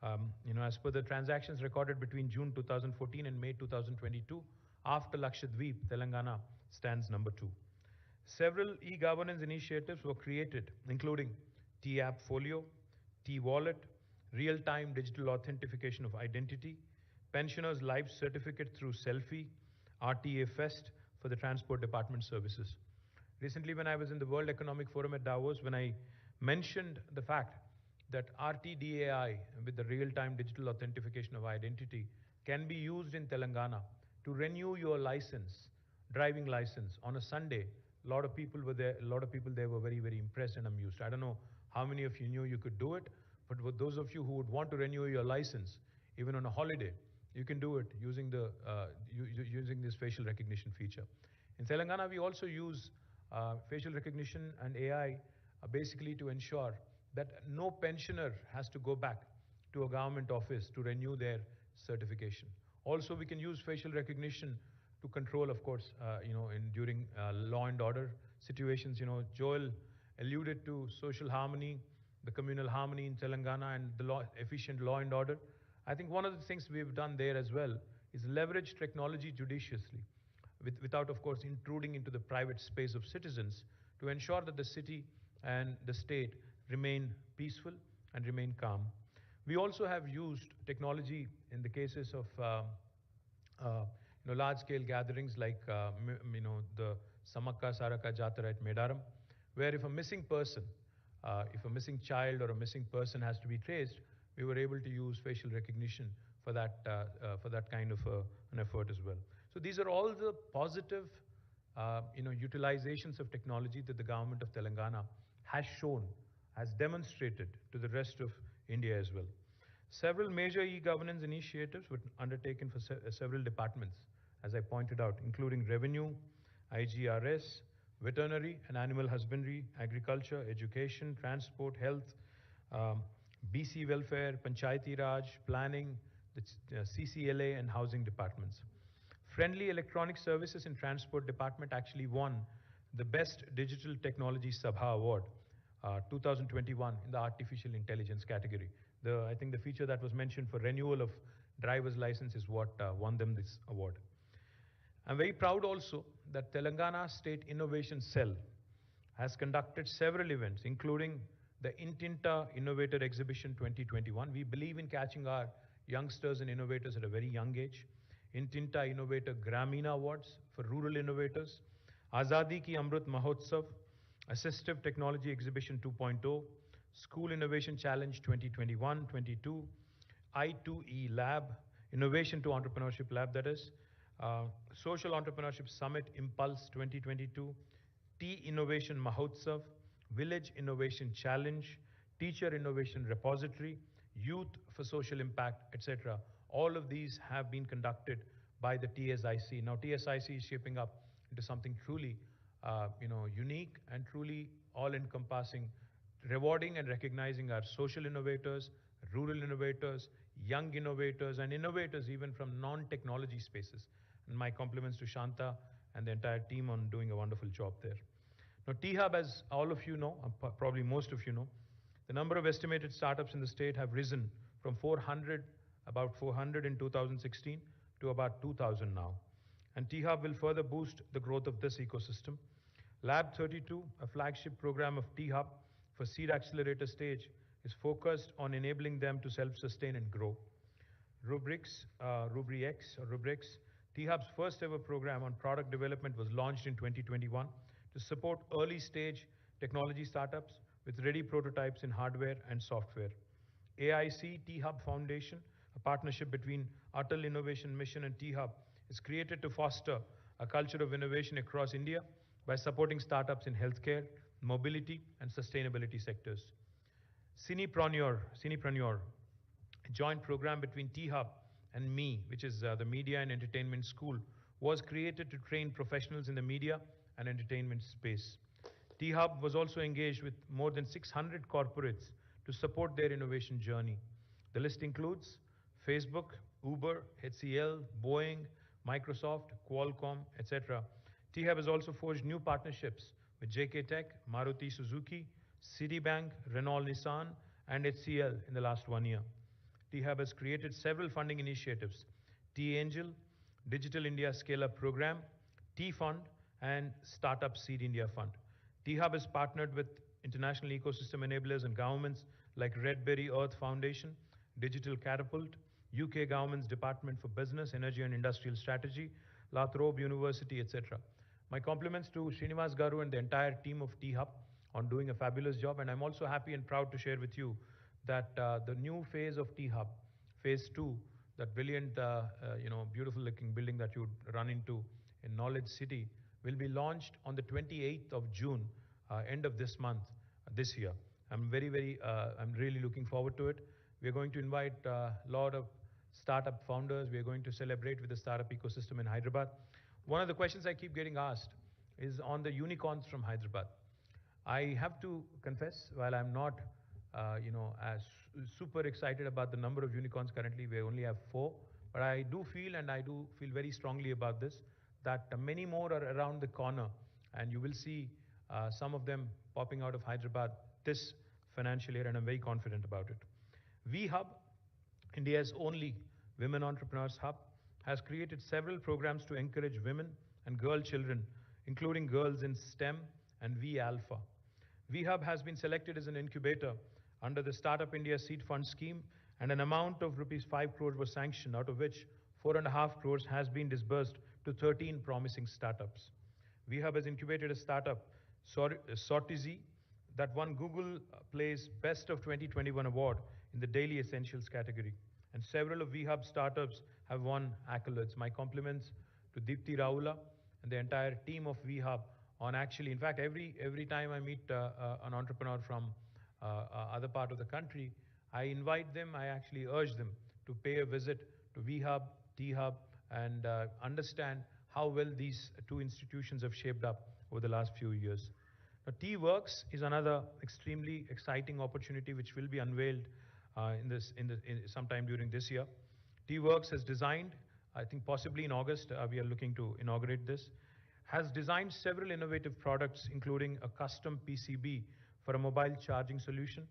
As per the transactions recorded between June 2014 and May 2022, after Lakshadweep, Telangana stands number 2. Several e-governance initiatives were created, including T-App Folio, T-Wallet, real-time digital authentication of identity, pensioners' life certificate through selfie, RTA Fest for the Transport Department services. Recently, when I was in the World Economic Forum at Davos, when I mentioned the fact that RTDAI, with the real-time digital authentication of identity, can be used in Telangana to renew your license, driving license, on a Sunday, a lot of people were there. A lot of people there were very, very impressed and amused. I don't know how many of you knew you could do it, but for those of you who would want to renew your license, even on a holiday, you can do it using using this facial recognition feature. In Telangana, we also use facial recognition and AI basically to ensure that no pensioner has to go back to a government office to renew their certification. Also, we can use facial recognition to control, of course, during law and order situations. Joel alluded to social harmony, the communal harmony in Telangana, and the efficient law and order. I think one of the things we've done there as well is leverage technology judiciously, without, of course, intruding into the private space of citizens, to ensure that the city and the state remain peaceful and remain calm. We also have used technology in the cases of large-scale gatherings like the Samakka Saraka Jatara at Medaram, where if a missing person, if a missing child or a missing person has to be traced, we were able to use facial recognition for that kind of an effort as well. So these are all the positive utilizations of technology that the government of Telangana has shown, has demonstrated to the rest of India as well. Several major e-governance initiatives were undertaken for several departments, as I pointed out, including revenue, IGRS, veterinary and animal husbandry, agriculture, education, transport, health, BC welfare, Panchayati Raj, planning, the CCLA and housing departments. Friendly Electronic Services and Transport Department actually won the Best Digital Technology Sabha Award 2021 in the Artificial Intelligence category. I think the feature that was mentioned for renewal of driver's license is what won them this award. I'm very proud also that Telangana State Innovation Cell has conducted several events, including the Intinta Innovator Exhibition 2021. We believe in catching our youngsters and innovators at a very young age. Intinta Innovator Gramina Awards for rural innovators. Azadi Ki Amrut Mahotsav, Assistive Technology Exhibition 2.0, School Innovation Challenge 2021-22, I2E Lab, Innovation to Entrepreneurship Lab, that is, Social Entrepreneurship Summit Impulse 2022, Tea Innovation Mahotsav, Village Innovation Challenge, Teacher Innovation Repository, Youth for Social Impact, etc. All of these have been conducted by the TSIC. Now, TSIC is shaping up into something truly, unique and truly all-encompassing, rewarding and recognizing our social innovators, rural innovators, young innovators, and innovators even from non-technology spaces. And my compliments to Shanta and the entire team on doing a wonderful job there. Now, T-Hub, as all of you know, probably most of you know, the number of estimated startups in the state have risen from about 400 in 2016 to about 2,000 now. And T-Hub will further boost the growth of this ecosystem. Lab 32, a flagship program of T-Hub for seed accelerator stage, is focused on enabling them to self-sustain and grow. Rubrix, T-Hub's first ever program on product development was launched in 2021 to support early stage technology startups with ready prototypes in hardware and software. AIC T-Hub Foundation, a partnership between Atal Innovation Mission and T-Hub, is created to foster a culture of innovation across India by supporting startups in healthcare, mobility, and sustainability sectors. Cinepreneur, a joint program between T-Hub and ME, which is the Media and Entertainment School, was created to train professionals in the media and entertainment space. T-Hub was also engaged with more than 600 corporates to support their innovation journey. The list includes Facebook, Uber, HCL, Boeing, Microsoft, Qualcomm, etc. T-Hub has also forged new partnerships with JK Tech, Maruti Suzuki, Citibank, Renault Nissan, and HCL in the last 1 year. T-Hub has created several funding initiatives: T-Angel, Digital India Scale-Up Program, T-Fund, and Startup Seed India Fund. T-Hub has partnered with international ecosystem enablers and governments like Red Berry Earth Foundation, Digital Catapult, UK Government's Department for Business, Energy and Industrial Strategy, Lathrop University, etc. My compliments to Srinivas Garu and the entire team of T-Hub on doing a fabulous job. And I'm also happy and proud to share with you that the new phase of T-Hub, phase 2, that brilliant, beautiful looking building that you would run into in Knowledge City, will be launched on the 28th of June, end of this month, this year. I'm really looking forward to it. We're going to invite a lot of startup founders. We're going to celebrate with the startup ecosystem in Hyderabad. One of the questions I keep getting asked is on the unicorns from Hyderabad. I have to confess, while I'm not, as super excited about the number of unicorns currently, we only have 4, but I do feel very strongly about this, that many more are around the corner, and you will see some of them popping out of Hyderabad this financial year, and I'm very confident about it. V-Hub, India's only women entrepreneurs hub, has created several programs to encourage women and girl children, including girls in STEM and V-Alpha. V-Hub has been selected as an incubator under the Startup India Seed Fund scheme, and an amount of rupees 5 crores was sanctioned, out of which 4.5 crores has been disbursed to 13 promising startups. V-Hub has incubated a startup, Sortizy, that won Google Play's Best of 2021 award in the Daily Essentials category. And several of V-Hub startups have won accolades. My compliments to Deepthi Raula and the entire team of V-Hub on actually, in fact, every time I meet an entrepreneur from other part of the country, I invite them, I actually urge them to pay a visit to V-Hub, T-Hub, and understand how well these two institutions have shaped up over the last few years. Now, T-Works is another extremely exciting opportunity which will be unveiled sometime during this year. T-Works has designed I think possibly in August, we are looking to inaugurate this, has designed several innovative products, including a custom PCB for a mobile charging solution,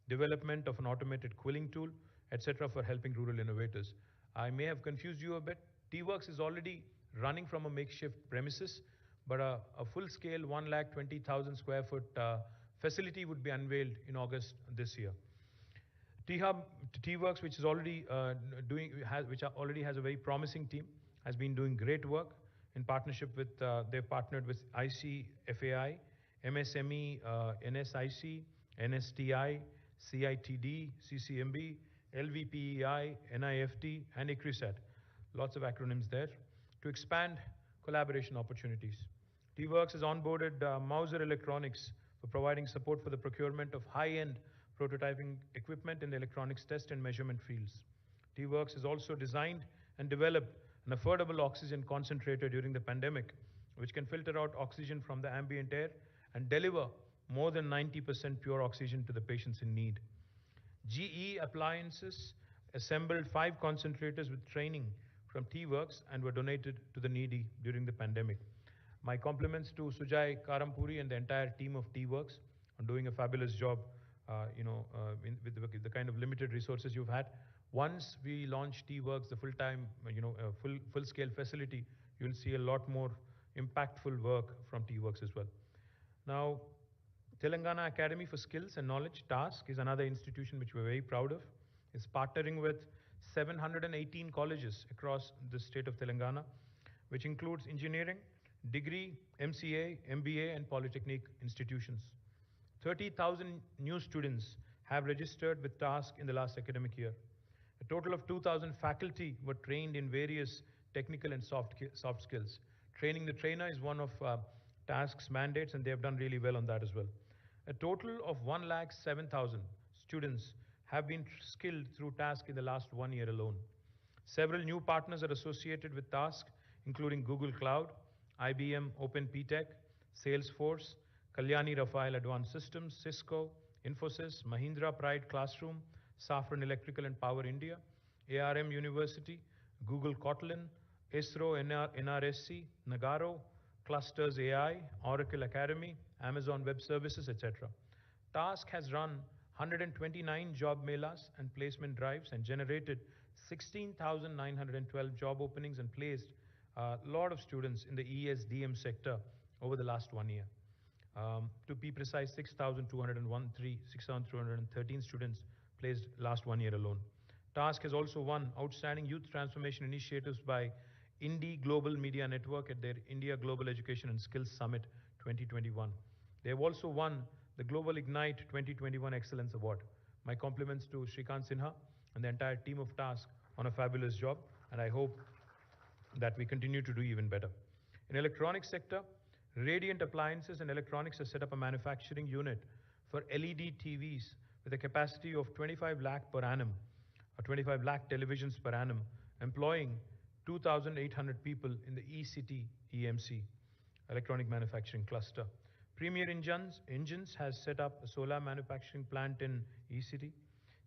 development of an automated quilling tool, etc., for helping rural innovators. I may have confused you a bit. T-Works is already running from a makeshift premises, but a full-scale 120,000 square foot facility would be unveiled in August this year. T-Hub, T-Works, which is already already has a very promising team, has been doing great work in partnership with, they've partnered with ICFAI, MSME, NSIC, NSTI, CITD, CCMB, LVPEI, NIFT, and ICRISAT. Lots of acronyms there to expand collaboration opportunities. T-Works has onboarded Mauser Electronics for providing support for the procurement of high-end prototyping equipment in the electronics test and measurement fields. T-Works has also designed and developed an affordable oxygen concentrator during the pandemic, which can filter out oxygen from the ambient air and deliver more than 90% pure oxygen to the patients in need. GE Appliances assembled 5 concentrators with training from T-Works and were donated to the needy during the pandemic. My compliments to Sujay Karampuri and the entire team of T-Works on doing a fabulous job, with the kind of limited resources you've had. Once we launch T-Works, the full-time, full-scale facility, you'll see a lot more impactful work from T-Works as well. Now, Telangana Academy for Skills and Knowledge, TASK, is another institution which we're very proud of. It's partnering with 718 colleges across the state of Telangana, which includes engineering, degree, MCA, MBA, and polytechnic institutions. 30,000 new students have registered with TASK in the last academic year. A total of 2,000 faculty were trained in various technical and soft skills. Training the trainer is one of TASK's mandates, and they have done really well on that as well. A total of 107,000 students have been skilled through TASK in the last 1 year alone. Several new partners are associated with TASK, including Google Cloud, IBM Open PTech, Salesforce, Kalyani Rafael Advanced Systems, Cisco, Infosys, Mahindra Pride Classroom, Safran Electrical and Power India, ARM University, Google Kotlin, ISRO NRSC, Nagaro, Clusters AI, Oracle Academy, Amazon Web Services, etc. TASK has run 129 job melas and placement drives and generated 16,912 job openings and placed a lot of students in the ESDM sector over the last 1 year. To be precise, 6,213 students placed last 1 year alone. TASK has also won Outstanding Youth Transformation Initiatives by Indie Global Media Network at their India Global Education and Skills Summit 2021. They have also won the Global Ignite 2021 Excellence Award. My compliments to Shrikant Sinha and the entire team of TASK on a fabulous job, and I hope that we continue to do even better. In electronics sector, Radiant Appliances and Electronics has set up a manufacturing unit for LED TVs with a capacity of 25 lakh per annum, or 25 lakh televisions per annum, employing 2,800 people in the ECT EMC, Electronic Manufacturing Cluster. Premier Engines has set up a solar manufacturing plant in ECT.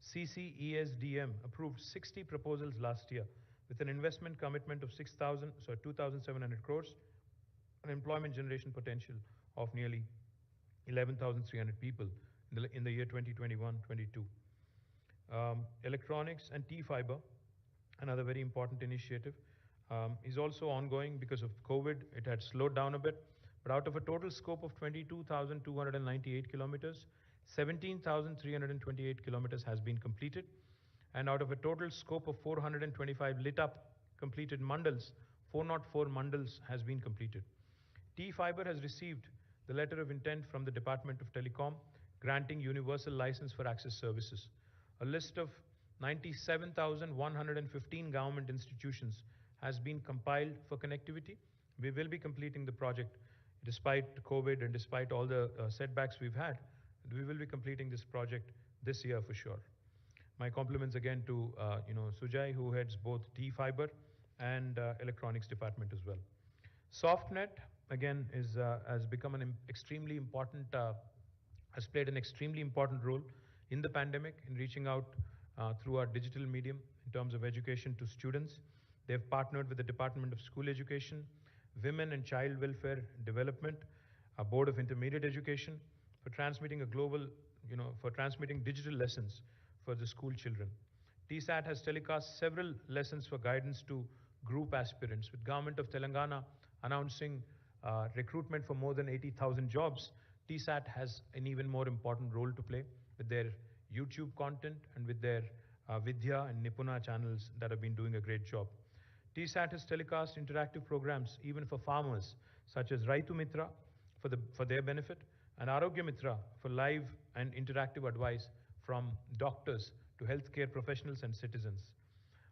CCESDM approved 60 proposals last year with an investment commitment of 2,700 crores, an employment generation potential of nearly 11,300 people in the year 2021-22. Electronics and T-Fiber, another very important initiative, is also ongoing because of COVID. It had slowed down a bit, but out of a total scope of 22,298 kilometers, 17,328 kilometers has been completed. And out of a total scope of 425 lit up completed mandals, 404 mandals has been completed. T-Fiber has received the letter of intent from the Department of Telecom, granting universal license for access services. A list of 97,115 government institutions has been compiled for connectivity. We will be completing the project despite COVID and despite all the setbacks we've had. We will be completing this project this year for sure. My compliments again to Sujay, who heads both T-Fiber and electronics department as well. SoftNet again has become an extremely important, has played an extremely important role in the pandemic in reaching out through our digital medium in terms of education to students. They've partnered with the Department of School Education, Women and Child Welfare Development, a Board of Intermediate Education for transmitting a global, for transmitting digital lessons for the school children. TSAT has telecast several lessons for guidance to group aspirants, with Government of Telangana announcing recruitment for more than 80,000 jobs. TSAT has an even more important role to play with their YouTube content and with their Vidya and Nipuna channels that have been doing a great job. TSAT has telecast interactive programs even for farmers, such as Raitu Mitra for their benefit, and Arogya Mitra for live and interactive advice from doctors to healthcare professionals and citizens.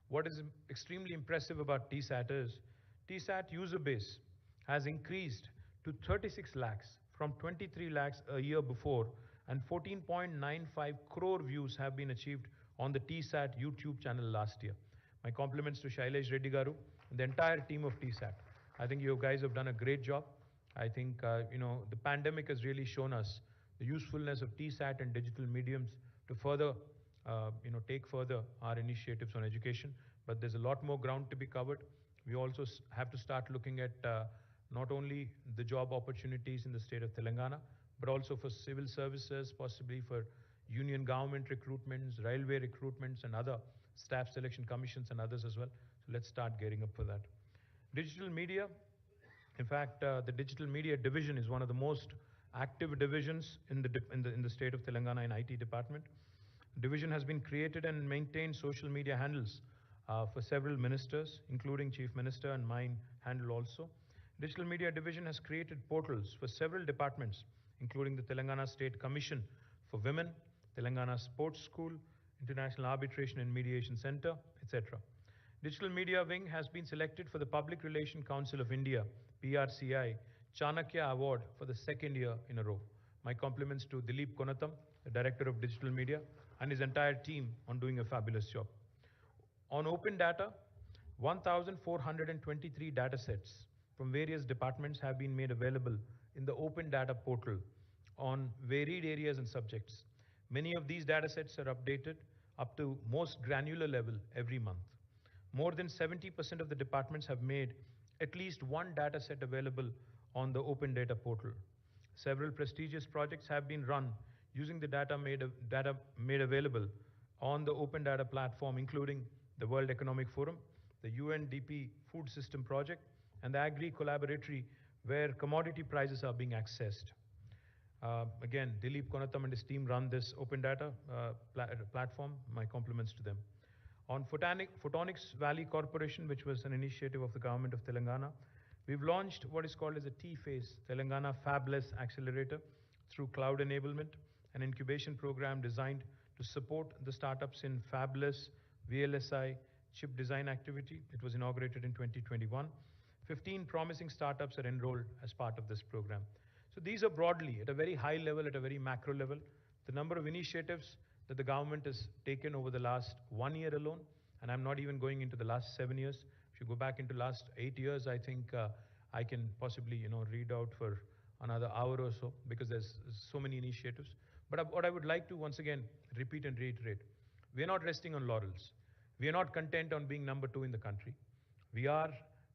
What is extremely impressive about TSAT is TSAT user base has increased to 36 lakhs from 23 lakhs a year before, and 14.95 crore views have been achieved on the TSAT YouTube channel last year. My compliments to Shailesh Reddy Garu and the entire team of TSAT. I think you guys have done a great job. I think, the pandemic has really shown us the usefulness of TSAT and digital mediums to further, take further our initiatives on education. But there's a lot more ground to be covered. We also have to start looking at not only the job opportunities in the state of Telangana, but also for civil services, possibly for union government recruitments, railway recruitments, and other staff selection commissions and others as well. So let's start gearing up for that. Digital media. In fact, the digital media division is one of the most active divisions in the state of Telangana in IT department. Division has been created and maintained social media handles for several ministers, including Chief Minister and mine handle also. Digital Media Division has created portals for several departments, including the Telangana State Commission for Women, Telangana Sports School, International Arbitration and Mediation Center, etc. Digital Media Wing has been selected for the Public Relations Council of India, PRCI, Chanakya Award for the second year in a row. My compliments to Dilip Konatam, the Director of Digital Media, and his entire team on doing a fabulous job. On open data, 1,423 data sets from various departments have been made available in the open data portal on varied areas and subjects. Many of these data sets are updated up to most granular level every month. More than 70% of the departments have made at least one data set available on the open data portal. Several prestigious projects have been run using the data made available on the open data platform, including the World Economic Forum, the UNDP Food System Project, and the Agri Collaboratory, where commodity prices are being accessed. Again, Dilip Konatam and his team run this open data platform. My compliments to them. On Photonics Valley Corporation, which was an initiative of the government of Telangana, we've launched what is called as a T-Phase, Telangana Fabless Accelerator, through cloud enablement, an incubation program designed to support the startups in fabless VLSI chip design activity. It was inaugurated in 2021. 15 promising startups are enrolled as part of this program. So these are broadly, at a very high level, at a very macro level, the number of initiatives that the government has taken over the last 1 year alone, and I'm not even going into the last 7 years. If you go back into last 8 years, I think I can possibly, read out for another hour or so, because there's so many initiatives. But what I would like to once again repeat and reiterate, we are not resting on laurels. We are not content on being number 2 in the country. We are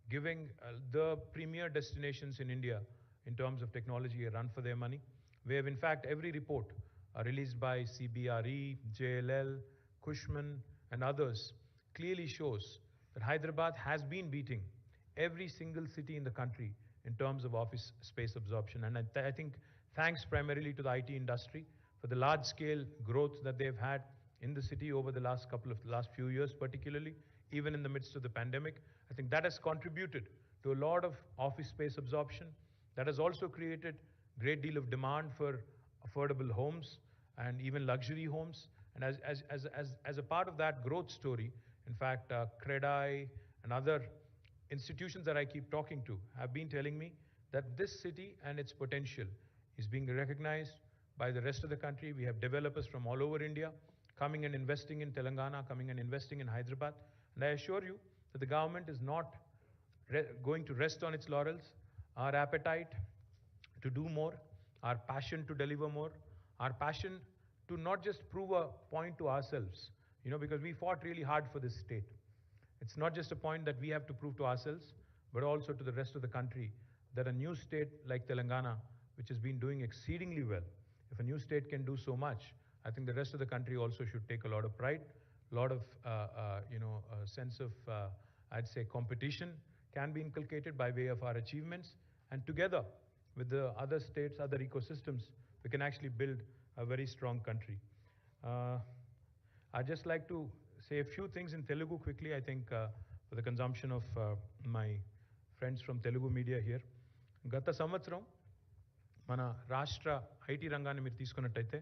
giving the premier destinations in India in terms of technology a run for their money. We have, in fact, every report released by CBRE, JLL, Cushman, and others clearly shows that Hyderabad has been beating every single city in the country in terms of office space absorption. And I think thanks primarily to the IT industry for the large-scale growth that they've had in the city over the last few years, particularly, even in the midst of the pandemic. I think that has contributed to a lot of office space absorption. That has also created a great deal of demand for affordable homes and even luxury homes. And as a part of that growth story, in fact, CREDAI and other institutions that I keep talking to have been telling me that this city and its potential is being recognized by the rest of the country. We have developers from all over India coming and investing in Telangana, coming and investing in Hyderabad. And I assure you that the government is not going to rest on its laurels. Our appetite to do more, our passion to deliver more, our passion to not just prove a point to ourselves, because we fought really hard for this state. It's not just a point that we have to prove to ourselves, but also to the rest of the country that a new state like Telangana, which has been doing exceedingly well, if a new state can do so much, I think the rest of the country also should take a lot of pride, a lot of sense of, I'd say, competition can be inculcated by way of our achievements, and together with the other states, other ecosystems, we can actually build a very strong country. I'd just like to say a few things in Telugu quickly, I think, for the consumption of my friends from Telugu media here. గత సంవత్సరం మన రాష్ట్ర IT రంగాన్ని మీరు తీసుకున్నట్టయితే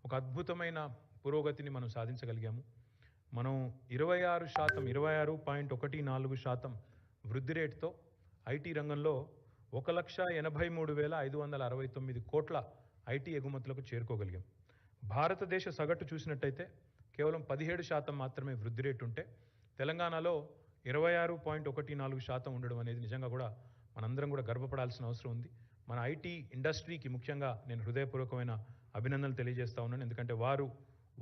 ఒక అద్భుతమైన పురోగతిని మనం సాధించగలిగాము. మనం 26.14% వృద్ధి రేటుతో ఐటీ రంగంలో 1,83,569 కోట్ల ఐటీ ఎగుమతులకు చేరుకోగలిగాం. భారతదేశ సగటు చూసినట్టయితే కేవలం 17% మాత్రమే వృద్ధి రేటు ఉంటే తెలంగాణలో 26.14% ఉండడం అనేది నిజంగా కూడా మనందరం కూడా గర్వపడాల్సిన అవసరం ఉంది. మన ఐటీ ఇండస్ట్రీకి ముఖ్యంగా నేను హృదయపూర్వకమైన అభినందనలు తెలియజేస్తా ఉన్నాను. ఎందుకంటే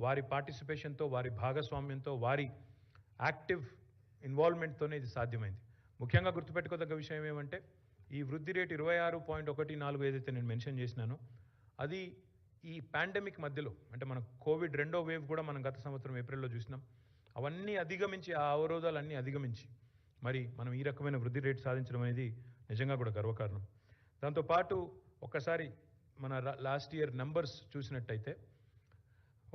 వారి పార్టిసిపేషన్తో, వారి భాగస్వామ్యంతో, వారి యాక్టివ్ ఇన్వాల్వ్మెంట్తోనే ఇది సాధ్యమైంది. ముఖ్యంగా గుర్తుపెట్టుకోదగ్గ విషయం ఏమంటే ఈ వృద్ధి రేటు 26.14 ఏదైతే నేను మెన్షన్ చేసినానో అది ఈ పాండమిక్ మధ్యలో, అంటే మన కోవిడ్ 2వ వేవ్ కూడా మనం గత సంవత్సరం ఏప్రిల్లో చూసినాం. అవన్నీ అధిగమించి, ఆ అవరోధాలన్నీ అధిగమించి మరి మనం ఈ రకమైన వృద్ధి రేటు సాధించడం అనేది నిజంగా కూడా గర్వకారణం. దాంతోపాటు ఒక్కసారి మన లాస్ట్ ఇయర్ నంబర్స్ చూసినట్టయితే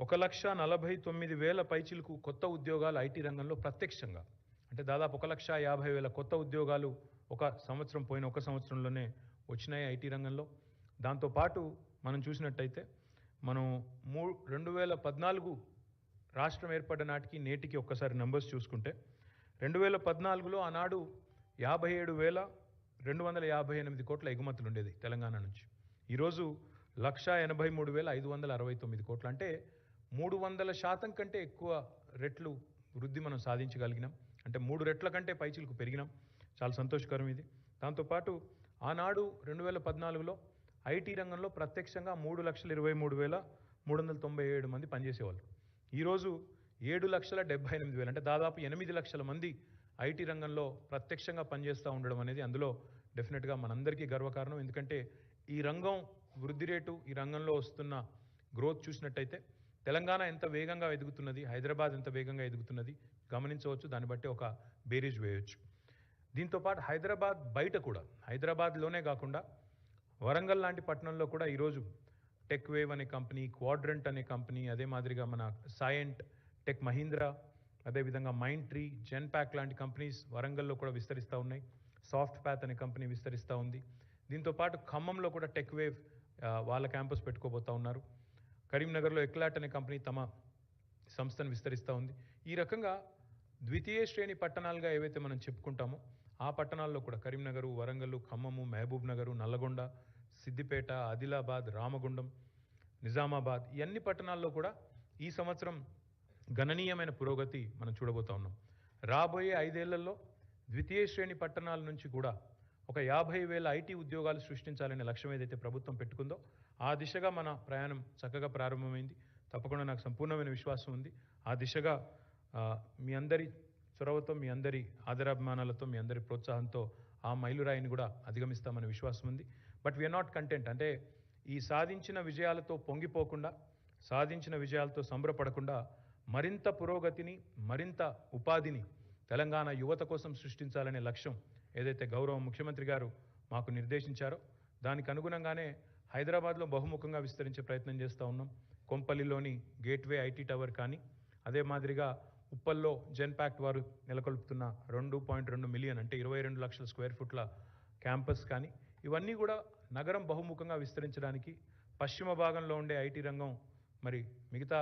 1,49,000 పైచిలకు కొత్త ఉద్యోగాలు ఐటీ రంగంలో ప్రత్యక్షంగా, అంటే దాదాపు 1,50,000 కొత్త ఉద్యోగాలు ఒక సంవత్సరంలోనే వచ్చినాయి ఐటీ రంగంలో. దాంతోపాటు మనం చూసినట్టయితే మనం 2014 రాష్ట్రం ఏర్పడిన నాటికి నేటికి ఒక్కసారి నంబర్స్ చూసుకుంటే 2014లో ఆనాడు 57,258 కోట్ల ఎగుమతులు ఉండేది తెలంగాణ నుంచి. ఈరోజు 1,83,569 కోట్లు, అంటే 300% కంటే ఎక్కువ రెట్లు వృద్ధి మనం సాధించగలిగినాం. అంటే 3 రెట్ల కంటే పైచిలకు పెరిగినాం. చాలా సంతోషకరం ఇది. దాంతోపాటు ఆనాడు 2014లో ఐటీ రంగంలో ప్రత్యక్షంగా 3,23,397 మంది పనిచేసేవాళ్ళు. ఈరోజు 7,78,000, అంటే దాదాపు 8 లక్షల మంది ఐటీ రంగంలో ప్రత్యక్షంగా పనిచేస్తూ ఉండడం అనేది అందులో డెఫినెట్గా మనందరికీ గర్వకారణం. ఎందుకంటే ఈ రంగం వృద్ధి రేటు, ఈ రంగంలో వస్తున్న గ్రోత్ చూసినట్టయితే తెలంగాణ ఎంత వేగంగా ఎదుగుతున్నది, హైదరాబాద్ ఎంత వేగంగా ఎదుగుతున్నది గమనించవచ్చు. దాన్ని బట్టి ఒక బేరీజ్ వేయవచ్చు. దీంతోపాటు హైదరాబాద్ బయట కూడా, హైదరాబాద్లోనే కాకుండా వరంగల్ లాంటి పట్టణంలో కూడా ఈరోజు టెక్ వేవ్ అనే కంపెనీ, క్వాడ్రంట్ అనే కంపెనీ, అదే మాదిరిగా మన సైంట్, టెక్ మహీంద్రా, అదేవిధంగా మైండ్ ట్రీ, జెన్పాక్ లాంటి కంపెనీస్ వరంగల్లో కూడా విస్తరిస్తూ ఉన్నాయి. సాఫ్ట్ ప్యాత్ అనే కంపెనీ విస్తరిస్తూ ఉంది. దీంతోపాటు ఖమ్మంలో కూడా టెక్ వేవ్ వాళ్ళ క్యాంపస్ పెట్టుకోబోతూ ఉన్నారు. కరీంనగర్లో ఎక్లాట్ అనే కంపెనీ తమ సంస్థను విస్తరిస్తూ ఉంది. ఈ రకంగా ద్వితీయ శ్రేణి పట్టణాలుగా ఏవైతే మనం చెప్పుకుంటామో ఆ పట్టణాల్లో కూడా కరీంనగరు, వరంగల్, ఖమ్మము, మహబూబ్ నగరు, నల్లగొండ, సిద్దిపేట, ఆదిలాబాద్, రామగుండం, నిజామాబాద్, ఈ అన్ని పట్టణాల్లో కూడా ఈ సంవత్సరం గణనీయమైన పురోగతి మనం చూడబోతా ఉన్నాం. రాబోయే 5 ఏళ్లలో ద్వితీయ శ్రేణి పట్టణాల నుంచి కూడా ఒక 50,000 ఐటీ ఉద్యోగాలు సృష్టించాలనే లక్ష్యం ఏదైతే ప్రభుత్వం పెట్టుకుందో ఆ దిశగా మన ప్రయాణం చక్కగా ప్రారంభమైంది. తప్పకుండా నాకు సంపూర్ణమైన విశ్వాసం ఉంది. ఆ దిశగా మీ అందరి చొరవతో, మీ అందరి ఆదరాభిమానాలతో, మీ అందరి ప్రోత్సాహంతో ఆ మైలురాయిని కూడా అధిగమిస్తామనే విశ్వాసం ఉంది. బట్ వీఆర్ నాట్ కంటెంట్, అంటే ఈ సాధించిన విజయాలతో పొంగిపోకుండా, సాధించిన విజయాలతో సంబరపడకుండా మరింత పురోగతిని, మరింత ఉపాధిని తెలంగాణ యువత కోసం సృష్టించాలనే లక్ష్యం ఏదైతే గౌరవ ముఖ్యమంత్రి గారు మాకు నిర్దేశించారో దానికి అనుగుణంగానే హైదరాబాద్లో బహుముఖంగా విస్తరించే ప్రయత్నం చేస్తూ ఉన్నాం. కొంపల్లిలోని గేట్వే ఐటీ టవర్ కానీ, అదే మాదిరిగా ఉప్పల్లో జెన్పాక్ట్ వారు నెలకొల్పుతున్న 2.2 మిలియన్, అంటే 22 లక్షల స్క్వేర్ ఫుట్ల క్యాంపస్ కానీ, ఇవన్నీ కూడా నగరం బహుముఖంగా విస్తరించడానికి, పశ్చిమ భాగంలో ఉండే ఐటీ రంగం మరి మిగతా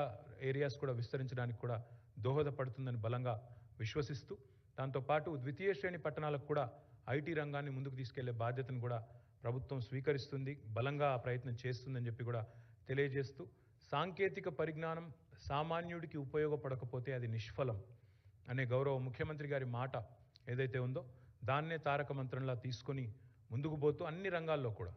ఏరియాస్ కూడా విస్తరించడానికి కూడా దోహదపడుతుందని బలంగా విశ్వసిస్తూ, దాంతోపాటు ద్వితీయ శ్రేణి పట్టణాలకు కూడా ఐటీ రంగాన్ని ముందుకు తీసుకెళ్లే బాధ్యతను కూడా ప్రభుత్వం స్వీకరిస్తుంది, బలంగా ఆ ప్రయత్నం చేస్తుందని చెప్పి కూడా తెలియజేస్తూ, సాంకేతిక పరిజ్ఞానం సామాన్యుడికి ఉపయోగపడకపోతే అది నిష్ఫలం అనే గౌరవ ముఖ్యమంత్రి గారి మాట ఏదైతే ఉందో దాన్నే తారక మంత్రంలా తీసుకొని ముందుకు పోతూ అన్ని రంగాల్లో కూడా,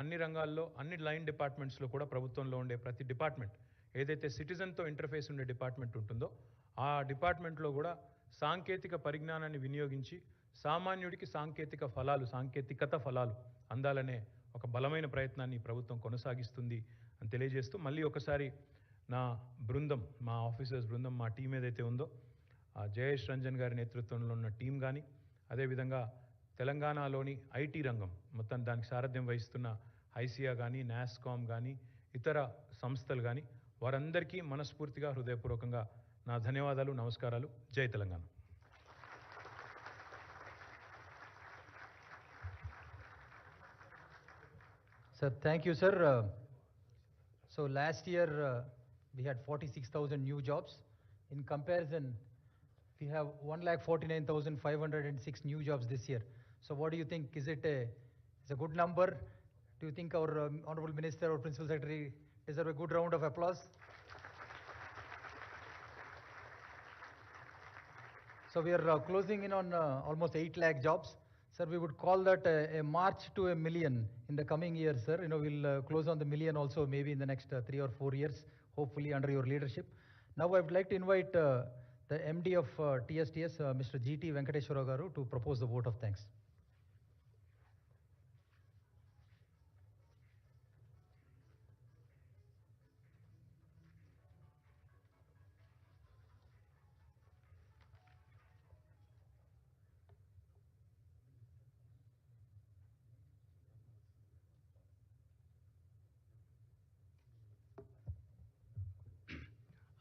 అన్ని రంగాల్లో, అన్ని లైన్ డిపార్ట్మెంట్స్లో కూడా ప్రభుత్వంలో ఉండే ప్రతి డిపార్ట్మెంట్ ఏదైతే సిటిజన్తో ఇంటర్ఫేస్ ఉండే డిపార్ట్మెంట్ ఉంటుందో ఆ డిపార్ట్మెంట్లో కూడా సాంకేతిక పరిజ్ఞానాన్ని వినియోగించి సామాన్యుడికి సాంకేతికత ఫలాలు అందాలనే ఒక బలమైన ప్రయత్నాన్ని ఈ ప్రభుత్వం కొనసాగిస్తుంది అని తెలియజేస్తూ మళ్ళీ ఒకసారి నా బృందం, మా ఆఫీసర్స్ బృందం, మా టీం ఏదైతే ఉందో జయేష్ రంజన్ గారి నేతృత్వంలో ఉన్న టీం కానీ, అదేవిధంగా తెలంగాణలోని ఐటీ రంగం మొత్తం దానికి సారథ్యం వహిస్తున్న ఐసియా కానీ, నాస్కామ్ కానీ, ఇతర సంస్థలు కానీ, వారందరికీ మనస్ఫూర్తిగా హృదయపూర్వకంగా నా ధన్యవాదాలు, నమస్కారాలు. జై Telangana. Sir, thank you, sir. So last year we had 46,000 new jobs. In comparison, we have 1,49,506 new jobs this year. So what do you think? Is it a good number? Do you think our Honorable Minister or Principal Secretary deserve a good round of applause? So we are closing in on almost 8 lakh jobs. Sir, we would call that a march to a million in the coming years, sir. We'll close on the million also maybe in the next 3 or 4 years, hopefully under your leadership. Now I would like to invite the MD of TSTS, Mr. GT Venkateswara Garu, to propose the vote of thanks.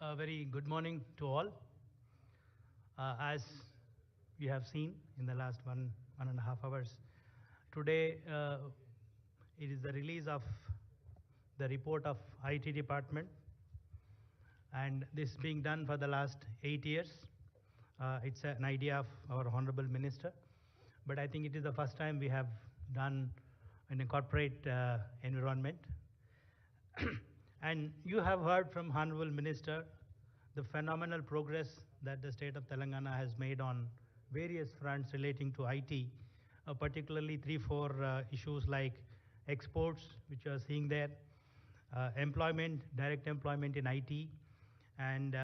A very good morning to all. As you have seen in the last one and a half hours, today it is the release of the report of IT department, and this being done for the last 8 years. It's an idea of our Honorable Minister, but I think it is the first time we have done in a corporate environment. And you have heard from Honorable Minister the phenomenal progress that the state of Telangana has made on various fronts relating to IT, particularly 3-4 issues like exports, which you are seeing there, employment, direct employment in IT, and